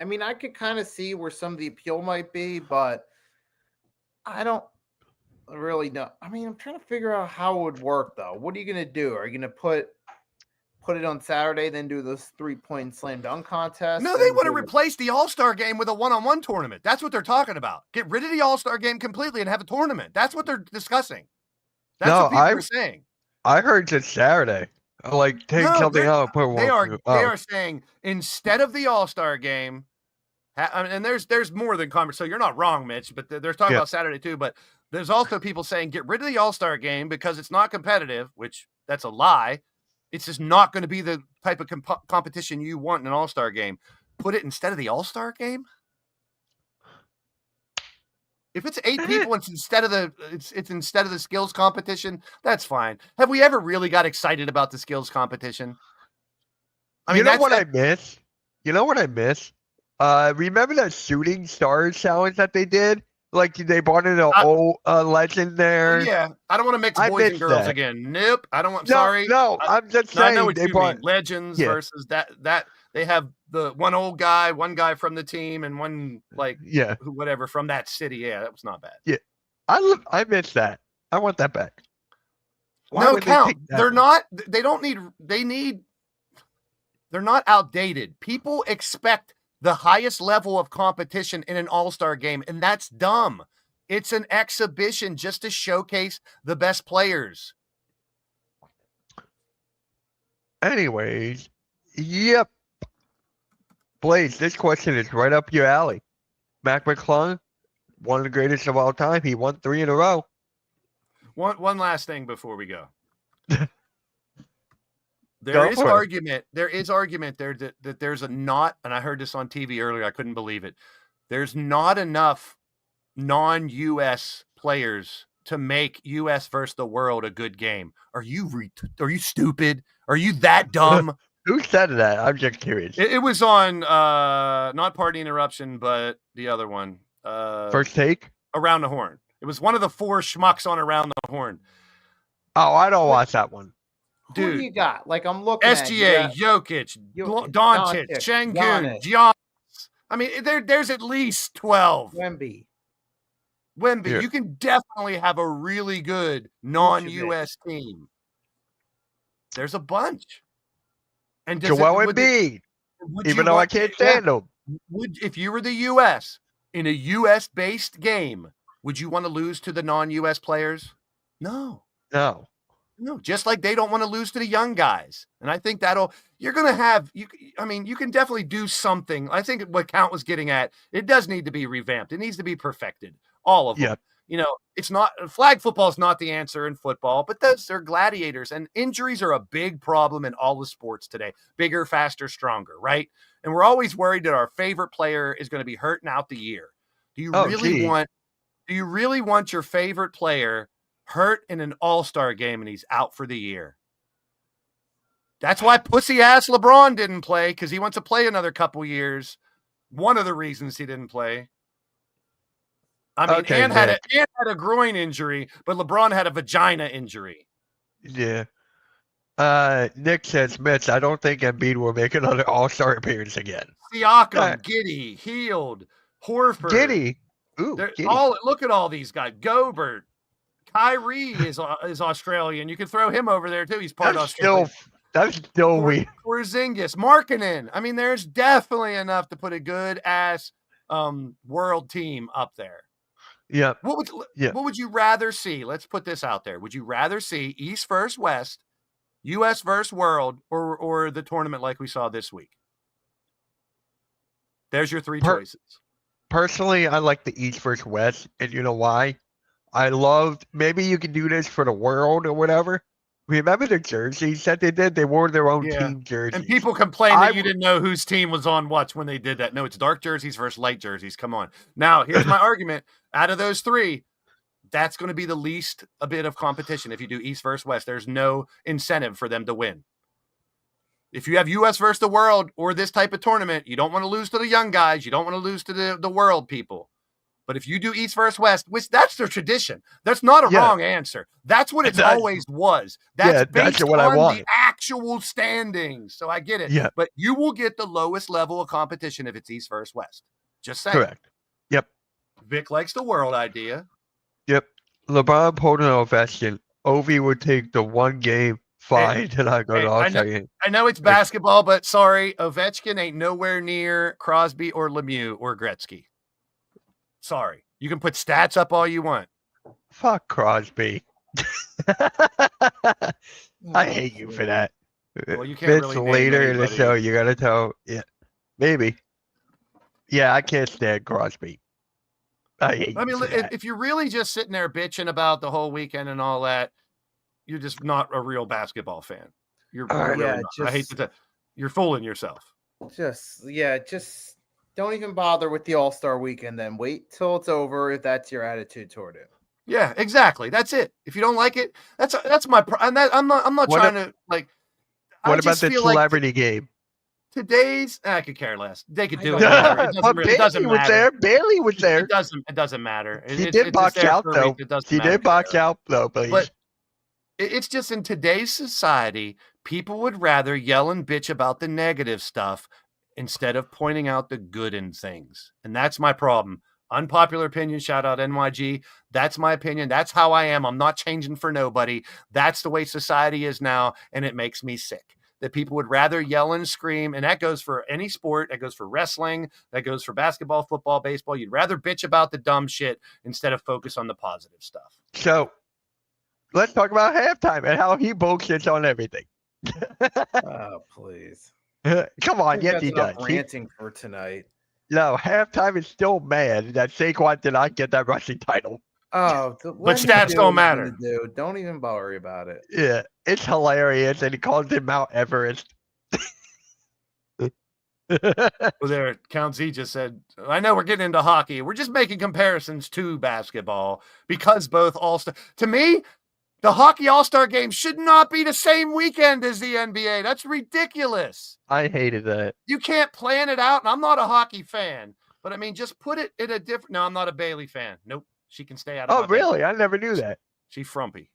I mean, I could kind of see where some of the appeal might be, but I don't really know. I mean, I'm trying to figure out how it would work, though. What are you going to do? Are you going to put it on Saturday, then do this 3-point slam dunk contest? No, they want to replace the All-Star game with a one-on-one tournament. That's what they're talking about. Get rid of the All-Star game completely and have a tournament. That's what they're discussing. That's what people are saying. I heard just Saturday. Like, take something out and put one. They are saying instead of the All-Star game, and there's more than conversation. So you're not wrong, Mitch, but they're talking about Saturday too. But there's also people saying get rid of the All-Star game because it's not competitive, which that's a lie. It's just not going to be the type of competition you want in an All-Star game. Put it instead of the All-Star game. If it's 8 people, it's instead of the skills competition. That's fine. Have we ever really got excited about the skills competition? I mean, you know what I miss? Remember that shooting stars challenge that they did? Like they brought in an old legend there. Yeah, I don't want to mix boys and girls again. Nope, I don't want. No, I'm just saying. I know what you mean. Legends versus that they have the one old guy, one guy from the team, and one whatever from that city. Yeah, that was not bad. Yeah, I miss that. I want that back. No, count. They're not. They don't need. They need. They're not outdated. People expect the highest level of competition in an all-star game, and that's dumb. It's an exhibition just to showcase the best players. Anyways, yep. Blaze, this question is right up your alley. Mac McClung, one of the greatest of all time. He won 3 in a row. One last thing before we go. There is argument there that there's a not, and I heard this on TV earlier, I couldn't believe it. There's not enough non-US players to make US versus the world a good game. Are you stupid? Are you that dumb? Who said that? I'm just curious. It was on not Party Interruption, but the other one. First Take? Around the Horn. It was one of the 4 schmucks on Around the Horn. Oh, I don't watch that one. Dude, who do you got? Like I'm looking SGA, at Jokic, Doncic, Şengün, Giannis. I mean, there's at least 12. Wemby. Yeah. You can definitely have a really good non-US team. There's a bunch. And Joel Embiid, even though I can't stand him. If you were the US in a US-based game, would you want to lose to the non-US players? No. No, just like they don't want to lose to the young guys. And I think you can definitely do something. I think what Count was getting at, it does need to be revamped. It needs to be perfected. All of them. It's not, flag football is not the answer in football, but they're gladiators, and injuries are a big problem in all the sports today. Bigger, faster, stronger, right? And we're always worried that our favorite player is going to be hurting out the year. Do you really want your favorite player hurt in an all-star game and he's out for the year? That's why pussy-ass LeBron didn't play, because he wants to play another couple years. One of the reasons he didn't play. I mean, Ant had a groin injury, but LeBron had a vagina injury. Yeah. Nick says, Mitch, I don't think Embiid will make another all-star appearance again. Siakam, Giddey, Hield, Horford. Giddey. Ooh, Giddey. Look at all these guys. Gobert. Kyrie is Australian. You can throw him over there too. He's part of Australia. That's still weird. Porzingis, Markkanen. I mean, there's definitely enough to put a good ass world team up there. Yeah. What would you rather see? Let's put this out there. Would you rather see East versus West, US versus world, or the tournament like we saw this week? There's your 3 choices. Personally, I like the East versus West, and you know why? Maybe you can do this for the world or whatever. Remember the jerseys that they did? They wore their own team jerseys. And people complained that you didn't know whose team was on what when they did that. No, it's dark jerseys versus light jerseys. Come on. Now, here's my argument. Out of those 3, That's going to be the least a bit of competition. If you do East versus West, there's no incentive for them to win. If you have US versus the world or this type of tournament, you don't want to lose to the young guys. You don't want to lose to the world people. But if you do East versus West, which that's their tradition, that's not a wrong answer. That's what it's always was. That's based what I on want. the actual standings. So I get it. Yeah. But you will get the lowest level of competition if it's East versus West. Just saying. Correct. Yep. Vic likes the world idea. Yep. LeBron pulled an Ovechkin. Ovi would take the one game fine and I go to All-Star game. I know it's basketball, but sorry, Ovechkin ain't nowhere near Crosby or Lemieux or Gretzky. Sorry. You can put stats up all you want. Fuck Crosby. I hate you for that. Well, you can't Vince, really name later in the anybody. show, you gotta tell. Yeah, maybe. Yeah, I can't stand Crosby. I hate I mean, you for that. if you're really just sitting there bitching about the whole weekend and all that, you're just not a real basketball fan. You're really Yeah, not. I hate to you're fooling yourself. Just don't even bother with the All-Star weekend then. Wait till it's over if that's your attitude toward it. Yeah, exactly. That's it. If you don't like it, that's my and that, I'm not What trying to like I What about just the feel like celebrity game? today's I could care less. They could do it. Yeah. Whatever. It doesn't Bailey was matter. there. Bailey was there. It doesn't matter. She did box out though. She did box out though, please. But it's just in today's society, people would rather yell and bitch about the negative stuff instead of pointing out the good in things. And that's my problem. Unpopular opinion, shout out NYG. That's my opinion. That's how I am. I'm not changing for nobody. That's the way society is now, and it makes me sick. That people would rather yell and scream, and that goes for any sport. That goes for wrestling. That goes for basketball, football, baseball. You'd rather bitch about the dumb shit instead of focus on the positive stuff. So let's talk about halftime and how he bullshits on everything. Oh, please. Come on, yes That's he enough does. ranting for tonight. No, halftime is still mad that Saquon did not get that rushing title. Oh, But stats don't matter. Dude, don't even worry about it. Yeah, it's hilarious, and he calls him Mount Everest. Well, there, Count Z just said, I know we're getting into hockey. We're just making comparisons to basketball because both All-Star. To me, the hockey All-Star game should not be the same weekend as the NBA. That's ridiculous. I hated that. You can't plan it out, and I'm not a hockey fan. But, I mean, just put it in a different... No, I'm not a Bailey fan. Nope. She can stay out of Oh, my bed. really? I never knew that. She's frumpy.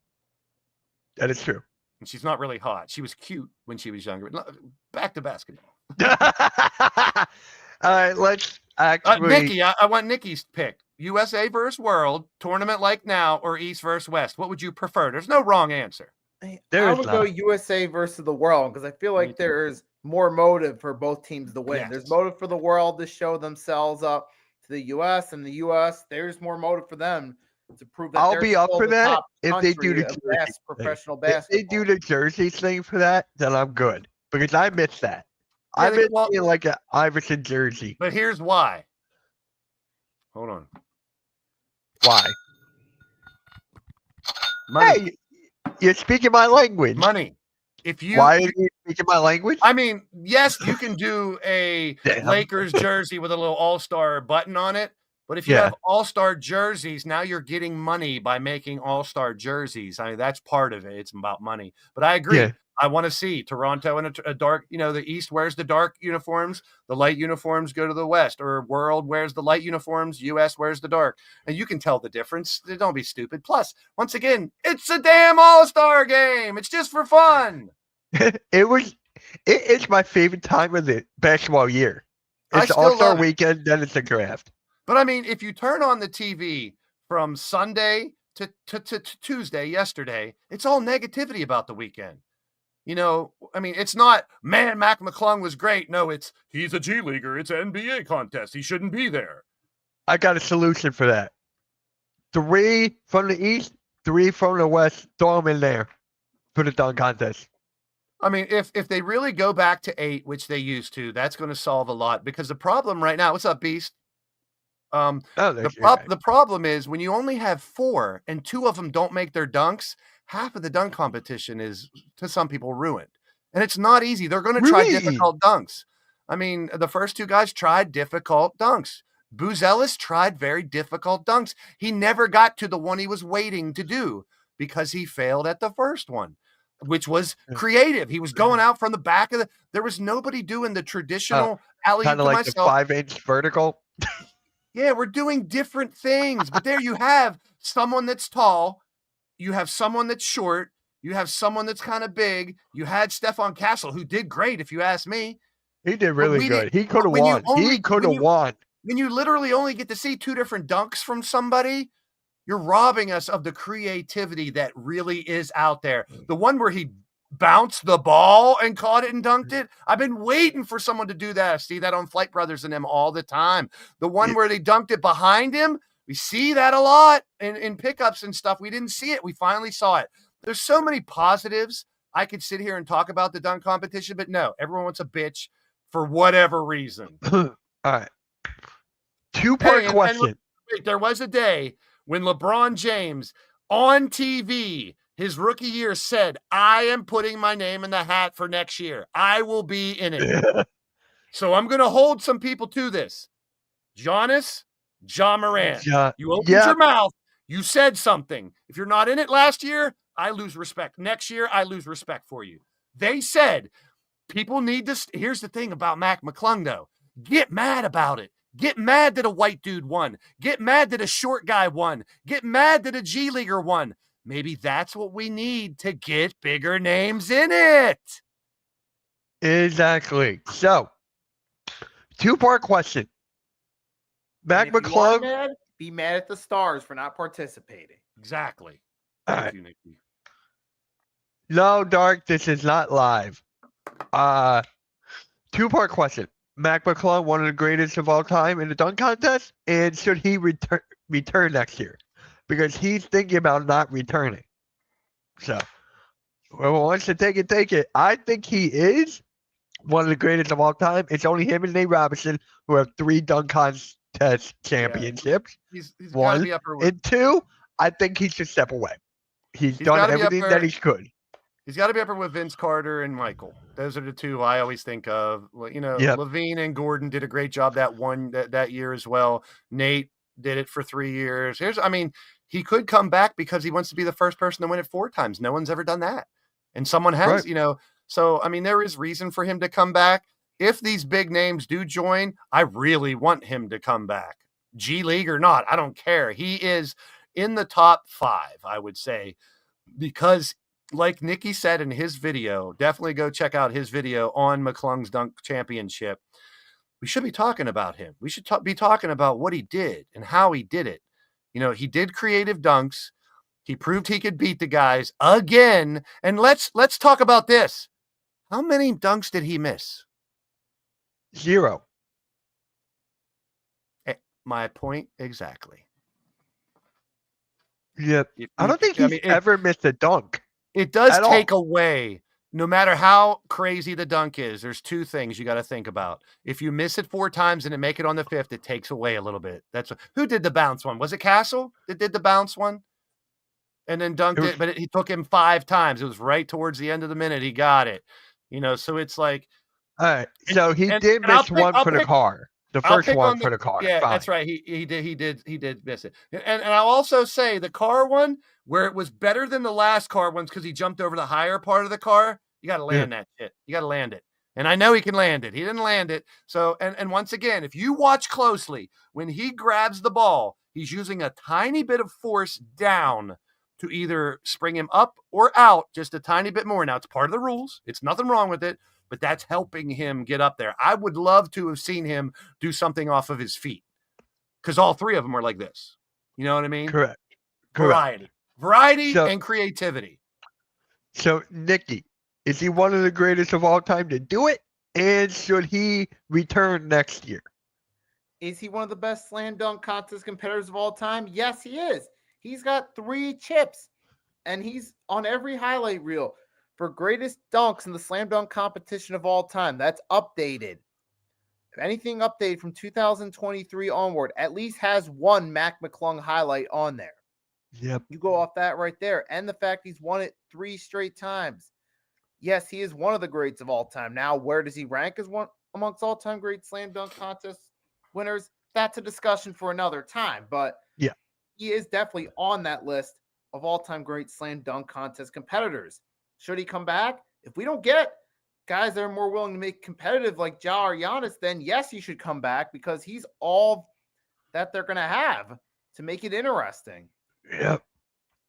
That is true. And she's not really hot. She was cute when she was younger. Back to basketball. All right, let's actually. Nikki, I want Nikki's pick. USA versus World, tournament like now, or East versus West. What would you prefer? There's no wrong answer. There I is would go not. USA versus the world because I feel Me like too. there's more motive for both teams to win. Yes. There's motive for the world to show themselves up to the US, and the US, there's more motive for them to prove that I'll they're be up still for the that top if they do country the of jersey thing. professional If basketball. they do the jersey thing for that, then I'm good because I miss that. Yeah, I miss well- seeing like an Iverson jersey. But here's why. Hold on. Why? Money. Hey, you're speaking my language. Money. If you Why are you speaking my language? I mean, yes, you can do a Damn. Lakers jersey with a little all-star button on it. But if you Yeah. have all-star jerseys, now you're getting money by making all-star jerseys. I mean, that's part of it. It's about money. But I agree. Yeah. I want to see Toronto in a dark, the East wears the dark uniforms, the light uniforms go to the West, or World wears the light uniforms, US wears the dark. And you can tell the difference. Don't be stupid. Plus, once again, it's a damn all-star game. It's just for fun. It's my favorite time of the basketball year. I It's still All-Star love it. weekend, then it's the draft. But I mean, if you turn on the TV from Sunday to Tuesday, yesterday, it's all negativity about the weekend. I mean, it's not, man, Mac McClung was great. No, it's, he's a G Leaguer. It's an NBA contest. He shouldn't be there. I got a solution for that. 3 from the East, 3 from the West. Throw them in there for the dunk contest. I mean, if they really go back to 8, which they used to, that's going to solve a lot because the problem right now, what's up, Beast? Oh, The problem is when you only have 4 and 2 of them don't make their dunks, half of the dunk competition is, to some people, ruined. And it's not easy. They're going to try Really? difficult dunks. I mean, the first 2 guys tried difficult dunks. Booz Ellis tried very difficult dunks. He never got to the one he was waiting to do because he failed at the first one, which was creative. He was going out from the back of there was nobody doing the traditional alley-oop Kind to of like the myself. 5-inch vertical. Yeah, we're doing different things. But there you have someone that's tall. You have someone that's short. You have someone that's kind of big. You had Stephon Castle, who did great, if you ask me. He did really good. He could have when you won. He could have won. When you literally only get to see two different dunks from somebody, you're robbing us of the creativity that really is out there. The one where he bounced the ball and caught it and dunked it. I've been waiting for someone to do that. I see that on Flight Brothers and them all the time. The one where they dunked it behind him, we see that a lot in pickups and stuff. We didn't see it. We finally saw it. There's so many positives. I could sit here and talk about the dunk competition, but no, everyone wants a bitch for whatever reason. All right. Two-part question. Wait, there was a day when LeBron James on TV, his rookie year, said, I am putting my name in the hat for next year. I will be in it. So I'm going to hold some people to this. Giannis, Ja Morant. You opened your mouth. You said something. If you're not in it last year, I lose respect. Next year, I lose respect for you. They said people need to. Here's the thing about Mac McClung, though. Get mad about it. Get mad that a white dude won. Get mad that a short guy won. Get mad that a G Leaguer won. Maybe that's what we need to get bigger names in it. Exactly. So, two-part question. Mac McClung. Be mad at the Stars for not participating. Exactly. Thank you, Nikki. No, Dark, this is not live. Two-part question. Mac McClung, one of the greatest of all time in the dunk contest, and should he return next year? Because he's thinking about not returning. So, whoever wants to take it, take it. I think he is one of the greatest of all time. It's only him and Nate Robinson who have 3 dunk contest championships. He's one. gotta be upper with. And 2, I think he should step away. He's done everything that he could. He's got to be up there with Vince Carter and Michael. Those are the two I always think of. You know, Levine and Gordon did a great job that year as well. Nate did it for 3 years. He could come back because he wants to be the first person to win it 4 times. No one's ever done that. And someone has, right. So, there is reason for him to come back. If these big names do join, I really want him to come back. G League or not, I don't care. He is in the top 5, I would say, because like Nikki said in his video, definitely go check out his video on McClung's Dunk Championship. We should be talking about him. We should be talking about what he did and how he did it. He did creative dunks. He proved he could beat the guys again. And let's talk about this. How many dunks did he miss? 0. My point exactly. Yep. I don't think he's ever missed a dunk. It does take away, no matter how crazy the dunk is, there's 2 things you got to think about. If you miss it 4 times and then make it on the 5th, it takes away a little bit. Who did the bounce one? Was it Castle that did the bounce one? And then dunked it, but he took him 5 times. It was right towards the end of the minute. He got it. So it's like. All right. So he did miss one for the car. The first one for the car. Yeah, fine. That's right. He did miss it. And I'll also say the car one, where it was better than the last car ones because he jumped over the higher part of the car. You got to land that shit. You got to land it. And I know he can land it. He didn't land it. So, and once again, if you watch closely, when he grabs the ball, he's using a tiny bit of force down to either spring him up or out just a tiny bit more. Now, it's part of the rules. It's nothing wrong with it, but that's helping him get up there. I would love to have seen him do something off of his feet because all 3 of them are like this. You know what I mean? Correct. Variety and creativity. So, Nikki, is he one of the greatest of all time to do it? And should he return next year? Is he one of the best slam dunk contest competitors of all time? Yes, he is. He's got 3 chips, and he's on every highlight reel for greatest dunks in the slam dunk competition of all time. That's updated. If anything updated from 2023 onward, at least has 1 Mac McClung highlight on there. Yep. You go off that right there. And the fact he's won it 3 straight times. Yes, he is one of the greats of all time. Now, where does he rank as one amongst all-time great slam dunk contest winners? that's a discussion for another time. But Yeah. he is definitely on that list of all-time great slam dunk contest competitors. Should he come back? If we don't get guys that are more willing to make competitive like Ja or Giannis, then yes, he should come back because he's all that they're going to have to make it interesting. Yep.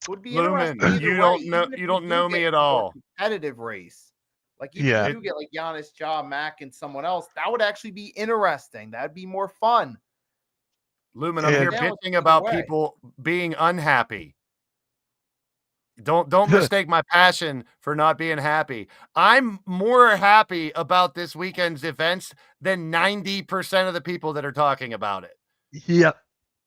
Would be Lumen, interesting. you either don't way, know- even if you we don't do know me get at a more all. Competitive race, like if Yeah. you do get like Giannis, Ja, Mac, and someone else, that would actually be interesting. That'd be more fun. Lumen, I'm Yeah. here Now it's bitching either about way. people being unhappy. Don't mistake my passion for not being happy. I'm more happy about this weekend's events than 90% of the people that are talking about it Yep.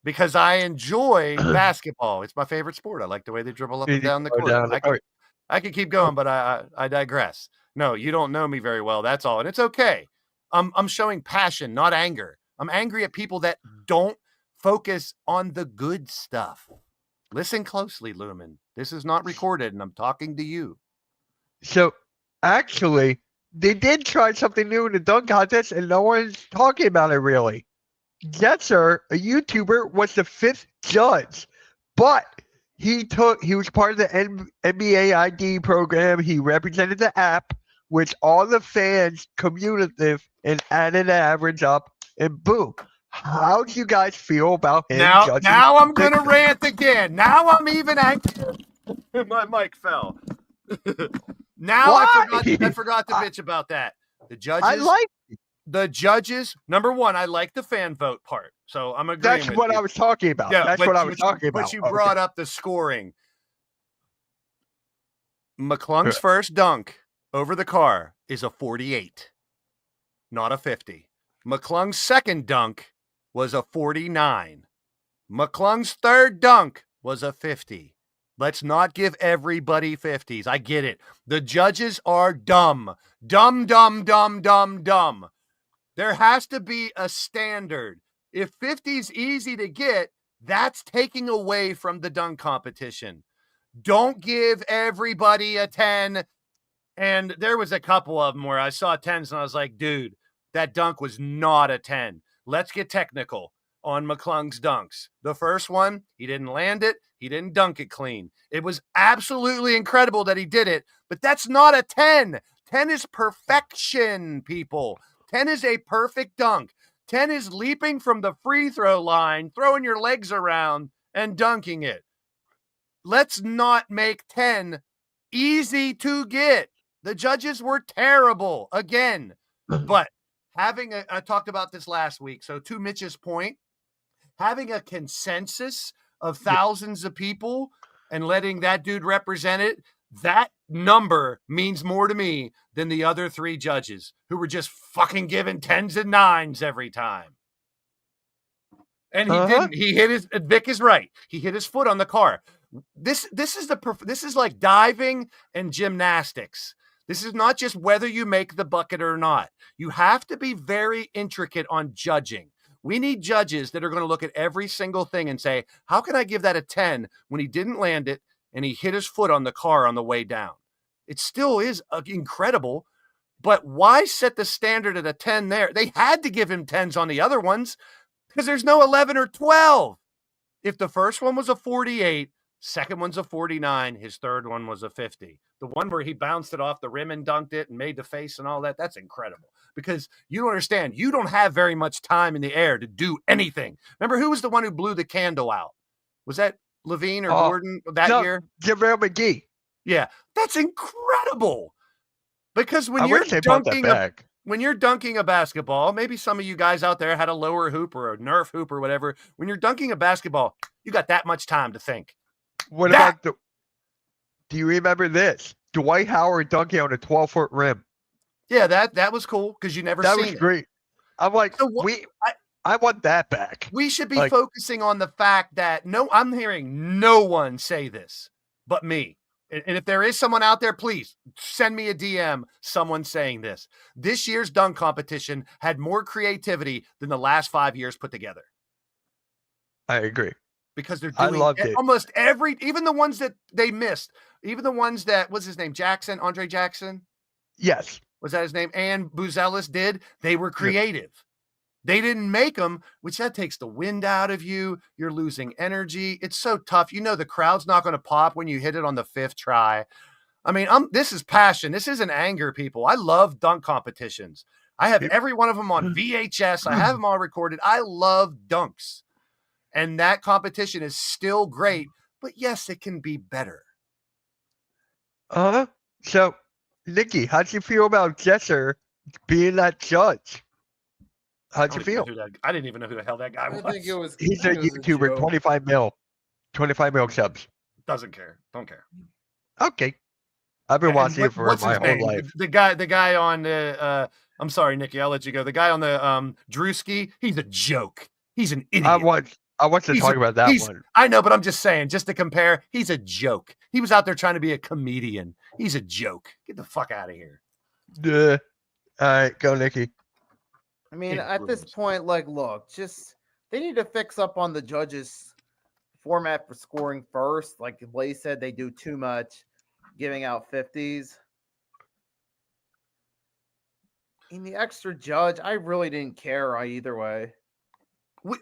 because I enjoy basketball. It's my favorite sport. I like the way they dribble up and down the court. I could keep going, but I digress. No, you don't know me very well. That's all, and it's okay. I'm showing passion, not anger. I'm angry at people that don't focus on the good stuff. Listen closely, Lumen. This is not recorded, and I'm talking to you. So actually, they did try something new in the dunk contest, and no one's talking about it really. Jetser, a YouTuber, was the 5th judge, but he was part of the NBA ID program. He represented the app, which all the fans cumulative and added an average up, and boom. How do you guys feel about him judging? Now I'm gonna rant again. Now I'm even angry. My mic fell. Now Why? I forgot to bitch about that. The judges. I like. The judges. Number one, I like the fan vote part. So I'm agreeing. That's with what you. I was talking about. Yeah, That's what I was talking about. But you brought up the scoring. McClung's first dunk over the car is a 48, not a 50. McClung's second dunk was a 49. McClung's third dunk was a 50. Let's not give everybody 50s. I get it. The judges are dumb. Dumb. There has to be a standard. If 50's easy to get, that's taking away from the dunk competition. Don't give everybody a 10. And there was a couple of them where I saw 10s and I was like, dude, that dunk was not a 10. Let's get technical on McClung's dunks. The first one, he didn't land it. He didn't dunk it clean. It was absolutely incredible that he did it, but that's not a 10. 10 is perfection, people. 10 is a perfect dunk. 10 is leaping from the free throw line, throwing your legs around and dunking it. Let's not make 10 easy to get. The judges were terrible again, but I talked about this last week. So to Mitch's point, having a consensus of thousands of people and letting that dude represent it, that number means more to me than the other 3 judges who were just fucking giving 10s and 9s every time. And he didn't. He hit his. Vic is right. He hit his foot on the car. This is like diving and gymnastics. This is not just whether you make the bucket or not. You have to be very intricate on judging. We need judges that are going to look at every single thing and say, how can I give that a 10 when he didn't land it and he hit his foot on the car on the way down? It still is incredible, but why set the standard at a 10 there? They had to give him 10s on the other ones because there's no 11 or 12. If the first one was a 48, second one's a 49, his third one was a 50. The one where he bounced it off the rim and dunked it and made the face and all that, that's incredible. Because you don't understand, you don't have very much time in the air to do anything. Remember, who was the one who blew the candle out? Was that Levine or Gordon that year? JaVale McGee. Yeah, that's incredible. Because when I you're wish they brought that back. when you're dunking a basketball, maybe some of you guys out there had a lower hoop or a Nerf hoop or whatever. When you're dunking a basketball, you got that much time to think. What about do you remember this? Dwight Howard dunking on a 12-foot rim. Yeah, that was cool because you never That seen was it. great. I'm like, So I want that back. We should be focusing on the fact that I'm hearing no one say this but me. And if there is someone out there, please send me a DM, someone saying this. This year's dunk competition had more creativity than the last 5 years put together. I agree. Because they're doing almost even the ones that they missed, even the ones that, what's his name? Andre Jackson? Yes. Was that his name? And Buzelis did. They were creative. They didn't make them, which that takes the wind out of you. You're losing energy. It's so tough. You know the crowd's not going to pop when you hit it on the 5th try. I mean, this is passion. This isn't anger, people. I love dunk competitions. I have every one of them on VHS. I have them all recorded. I love dunks. And that competition is still great. But yes, it can be better. So, Nikki, how'd you feel about Jesser being that judge? How'd you feel? I didn't even know who the hell that guy was. I think it was. He's a YouTuber, joke. 25 mil subs. Doesn't care. Don't care. Okay. I've been watching it for what's my his whole name? life. The guy on the I'm sorry, Nikki, I'll let you go. The guy on the Drewski, he's a joke. He's an idiot. I want to talk about that one. I know, but I'm just saying, just to compare, he's a joke. He was out there trying to be a comedian. He's a joke. Get the fuck out of here. All right, go, Nikki. I mean, It at this rules. point, like, look, just they need to fix up on the judges' format for scoring first. Like Blaze said, they do too much, giving out 50s. In the extra judge, I really didn't care either way.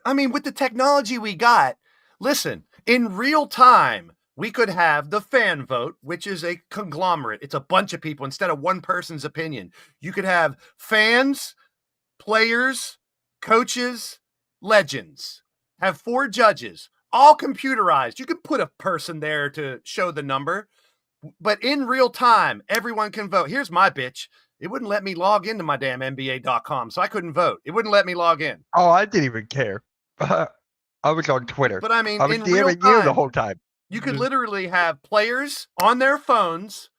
I mean, with the technology we got, listen, in real time, we could have the fan vote, which is a conglomerate. It's a bunch of people instead of one person's opinion. You could have fans, players, coaches, legends. Have 4 judges, all computerized. You could put a person there to show the number, but in real time, everyone can vote. Here's my bitch. It wouldn't let me log into my damn NBA.com, so I couldn't vote. It wouldn't let me log in. Oh, I didn't even care. I was on Twitter. But I mean, I was in real DMing you the time, whole time. you could literally have players on their phones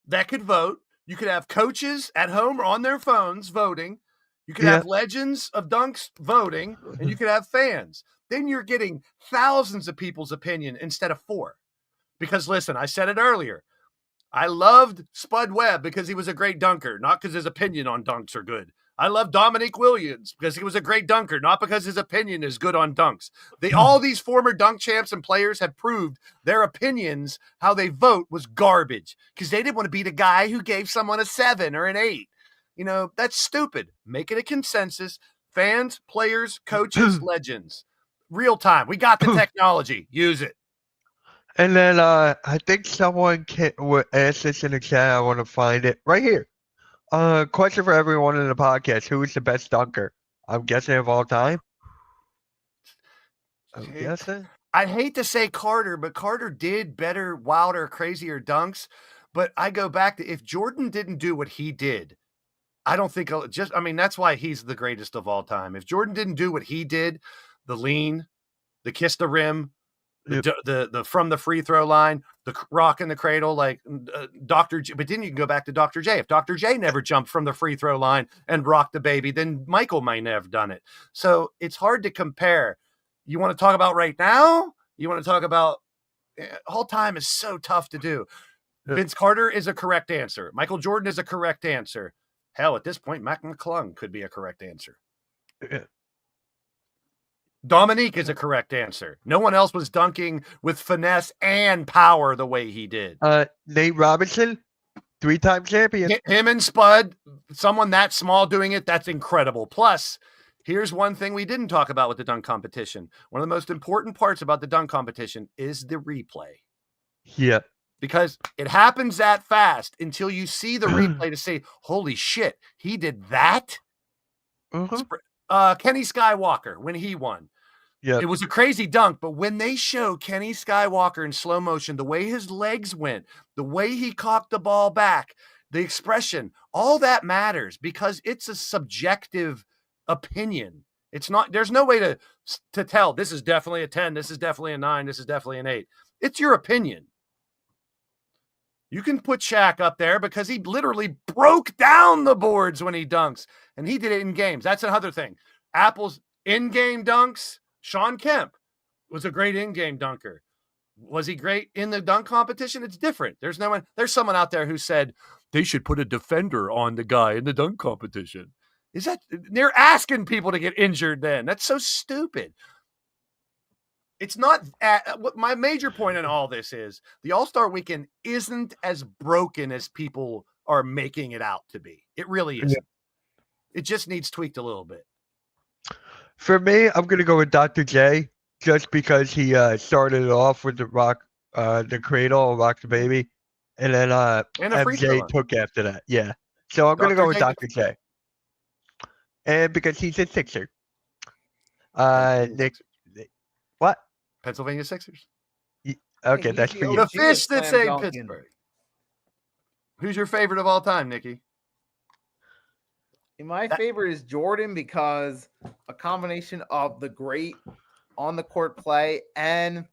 that could vote. You could have coaches at home or on their phones voting. You could have legends of dunks voting, and you could have fans. Then you're getting thousands of people's opinion instead of 4. Because listen, I said it earlier. I loved Spud Webb because he was a great dunker, not because his opinion on dunks are good. I love Dominique Williams because he was a great dunker, not because his opinion is good on dunks. All these former dunk champs and players have proved their opinions, how they vote, was garbage because they didn't want to be the guy who gave someone a 7 or an 8. You know, that's stupid. Make it a consensus. Fans, players, coaches, legends. Real time. We got the technology. Use it. And then I think someone would ask this in the chat. I want to find it right here. Question for everyone in the podcast: who is the best dunker? I'm guessing of all time. I'm guessing. I'd hate to say Carter, but Carter did better, wilder, crazier dunks. But I go back to if Jordan didn't do what he did, I don't think that's why he's the greatest of all time. If Jordan didn't do what he did, the lean, the kiss the rim, the from the free throw line, the rock in the cradle, like Dr. J. But then you can go back to Dr. J. If Dr. J never jumped from the free throw line and rocked the baby, then Michael might never have done it. So it's hard to compare. You want to talk about right now? You want to talk about all time is so tough to do. Vince Carter is a correct answer. Michael Jordan is a correct answer. Hell, at this point, Mac McClung could be a correct answer. Dominique is a correct answer. No one else was dunking with finesse and power the way he did. Nate Robinson, 3-time champion. Him and Spud, someone that small doing it, that's incredible. Plus, here's one thing we didn't talk about with the dunk competition. One of the most important parts about the dunk competition is the replay. Yeah. Because it happens that fast until you see the replay to say, holy shit, he did that? Kenny Skywalker, when he won. Yeah. It was a crazy dunk, but when they show Kenny Skywalker in slow motion, the way his legs went, the way he cocked the ball back, the expression, all that matters because it's a subjective opinion. It's not, there's no way to tell this is definitely a 10, this is definitely a 9, this is definitely an 8. It's your opinion. You can put Shaq up there because he literally broke down the boards when he dunks, and he did it in games. That's another thing. Apple's in-game dunks. Sean Kemp was a great in-game dunker. Was he great in the dunk competition? It's different. There's someone out there who said they should put a defender on the guy in the dunk competition. They're asking people to get injured then. That's so stupid. It's not what my major point in all this is the All-Star weekend isn't as broken as people are making it out to be. It really isn't. It just needs tweaked a little bit. For me, I'm gonna go with Dr. J, just because he started it off with the cradle, rock the baby, and then And a free throw MJ line. took after that. Yeah, so I'm gonna Dr. go with J Dr. J, and because he's a Sixer. Nick, what? Pennsylvania Sixers. Okay, he's that's the for you. The OG of fish that slam say dunking. Pittsburgh. Who's your favorite of all time, Nikki? My favorite is Jordan because a combination of the great on the court play and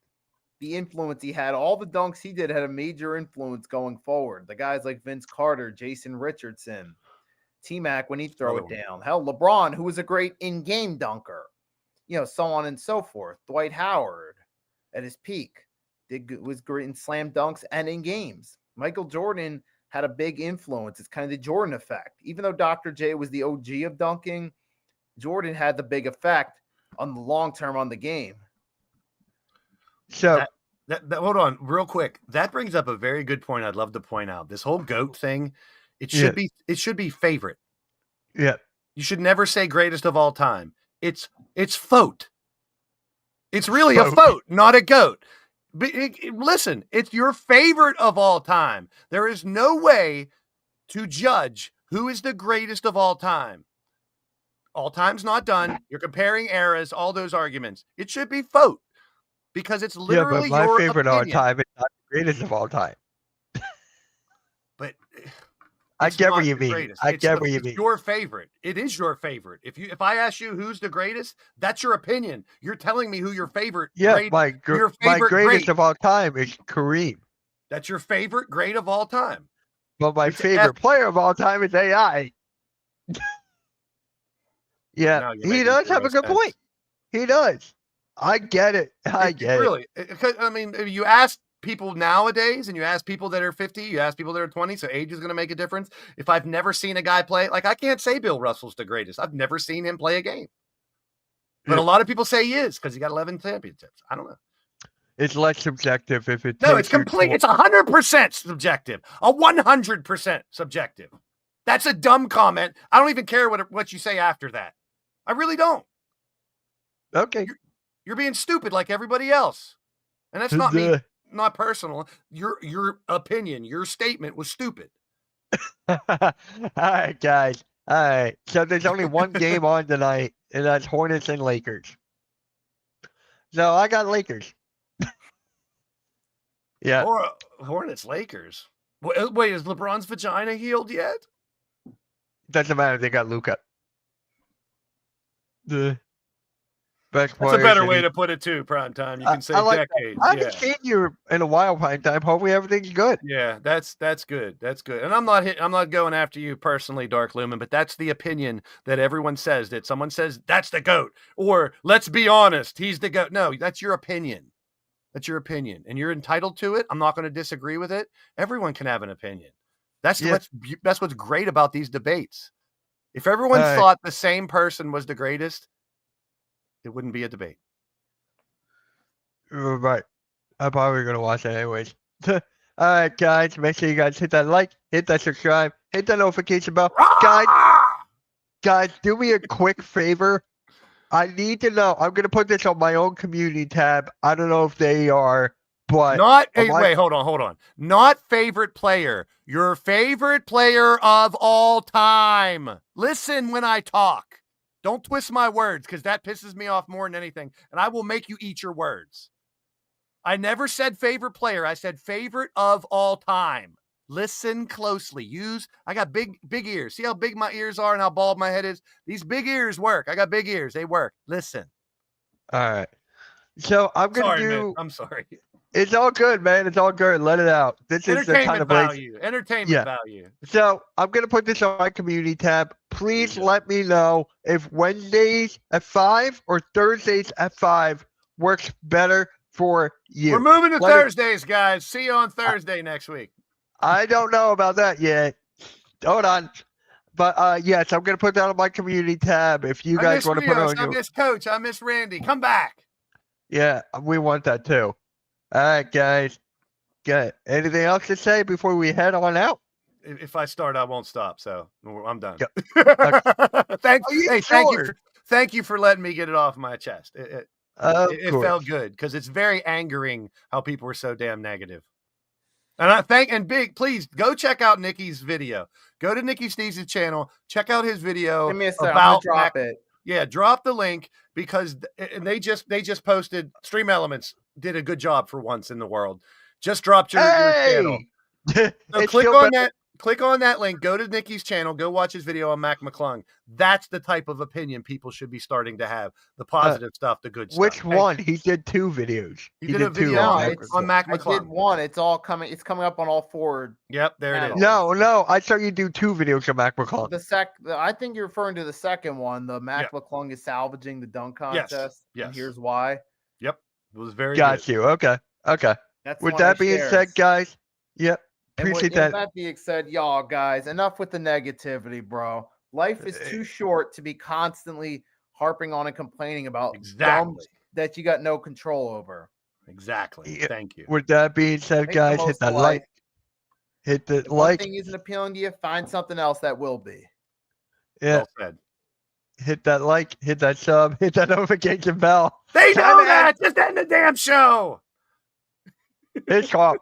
the influence he had. All the dunks he did had a major influence going forward. The guys like Vince Carter, Jason Richardson, T-Mac when he'd throw Another it down. Hell, LeBron, who was a great in-game dunker. So on and so forth. Dwight Howard at his peak was great in slam dunks and in games. Michael Jordan had a big influence. It's kind of the Jordan effect. Even though Dr. J was the OG of dunking, Jordan had the big effect on the long term on the game. So Hold on, real quick. That brings up a very good point. I'd love to point out this whole GOAT thing. It should be favorite. yeah, You should never say greatest of all time. It's FOTE. It's really a FOTE. FOTE, not a GOAT. But listen, it's your favorite of all time. There is no way to judge who is the greatest of all time. All time's not done. You're comparing eras, all those arguments. It should be FOTE because it's literally but my your favorite of all opinion. time is not the greatest of all time. But I it's get not what you the mean. greatest. I It's get the- what you it's mean. Your favorite. It is your favorite. If I ask you who's the greatest, that's your opinion. You're telling me who your favorite. Yeah, great, my your my favorite greatest great. of all time is Kareem. That's your favorite great of all time. But my It's favorite player of all time is AI. Yeah, Now you're he making does have zero a good sense. point. He does. I get it. I get it. Really. I mean, if you ask people nowadays and you ask people that are 50, you ask people that are 20, so age is going to make a difference. If I've never seen a guy play, like I can't say Bill Russell's the greatest. I've never seen him play a game. But a lot of people say he is because he got 11 championships. I don't know. It's less subjective if it No, takes it's you complete. to- It's 100% subjective. 100% subjective. That's a dumb comment. I don't even care what you say after that. I really don't. Okay. You're being stupid like everybody else. And that's not me, not personal. Your opinion, your statement was stupid. All right, guys. All right. So there's only one game on tonight, and that's Hornets and Lakers. So I got Lakers. Yeah. Or Hornets, Lakers. Wait, is LeBron's vagina healed yet? Doesn't matter. They got Luka. The best That's a players better in way the- to put it too, prime time. You can say I like that. decades. I Yeah. haven't seen you in a while, Prime Time. Hopefully everything's good. Yeah, that's good. That's good. And I'm not going after you personally, Dark Lumen, but that's the opinion that everyone says, that someone says that's the GOAT, or let's be honest, he's the GOAT. No, that's your opinion. That's your opinion, and you're entitled to it. I'm not going to disagree with it. Everyone can have an opinion. That's what's great about these debates. If everyone thought the same person was the greatest, it wouldn't be a debate. Right. I'm probably going to watch it anyways. All right, guys. Make sure you guys hit that like, hit that subscribe, hit that notification bell. Guys, do me a quick favor. I need to know. I'm going to put this on my own community tab. I don't know if they are, but Wait, hold on. Not favorite player. Your favorite player of all time. Listen when I talk. Don't twist my words because that pisses me off more than anything. And I will make you eat your words. I never said favorite player. I said favorite of all time. Listen closely. I got big ears. See how big my ears are and how bald my head is? These big ears work. I got big ears. They work. Listen. all right. So I'm going to do. Man. I'm sorry. It's all good, man. It's all good. Let it out. This is the kind of value. Entertainment value. So I'm going to put this on my community tab. Please let me know if Wednesdays at 5 or Thursdays at 5 works better for you. We're moving to Thursdays, guys. See you on Thursday next week. I don't know about that yet. Hold on. But yes, I'm going to put that on my community tab. If you guys want to put it on I your... miss Coach. I miss Randy. Come back. Yeah, we want that too. All right, guys. Got anything else to say before we head on out? If I start, I won't stop. So I'm done. Yeah. Thank Are you you. sure? thank you for letting me get it off my chest. It felt good because it's very angering how people were so damn negative. And I thank please go check out Nikki's video. Go to Nikki Steves' channel, check out his video. Give me a second. about Drop it. Yeah, drop the link because they just posted Stream Elements did a good job for once in the world. Just dropped your channel. So click on that link, go to Nikki's channel, go watch his video on Mac McClung. That's the type of opinion people should be starting to have. The positive stuff, the good stuff. Which one? He did 2 videos. He did a video on Mac McClung. I did one. It's coming up on all 4. Yep, there it is. No, I saw you do 2 videos of Mac McClung. I think you're referring to the second one. The Mac McClung is salvaging the dunk contest. Yes. And here's why. Yep, it was very Got good. you. Okay. That's With that being said, guys, yep. Appreciate that. With that being said, y'all guys, enough with the negativity, bro. Life is too short to be constantly harping on and complaining about dumb that you got no control over. Exactly. Thank you. With that being said, guys, hit that like. Hit the if like. One thing isn't appealing to you, find something else that will be. Yeah. Well said. Hit that like, hit that sub, hit that notification bell. They know that. Just end the damn show. It's off.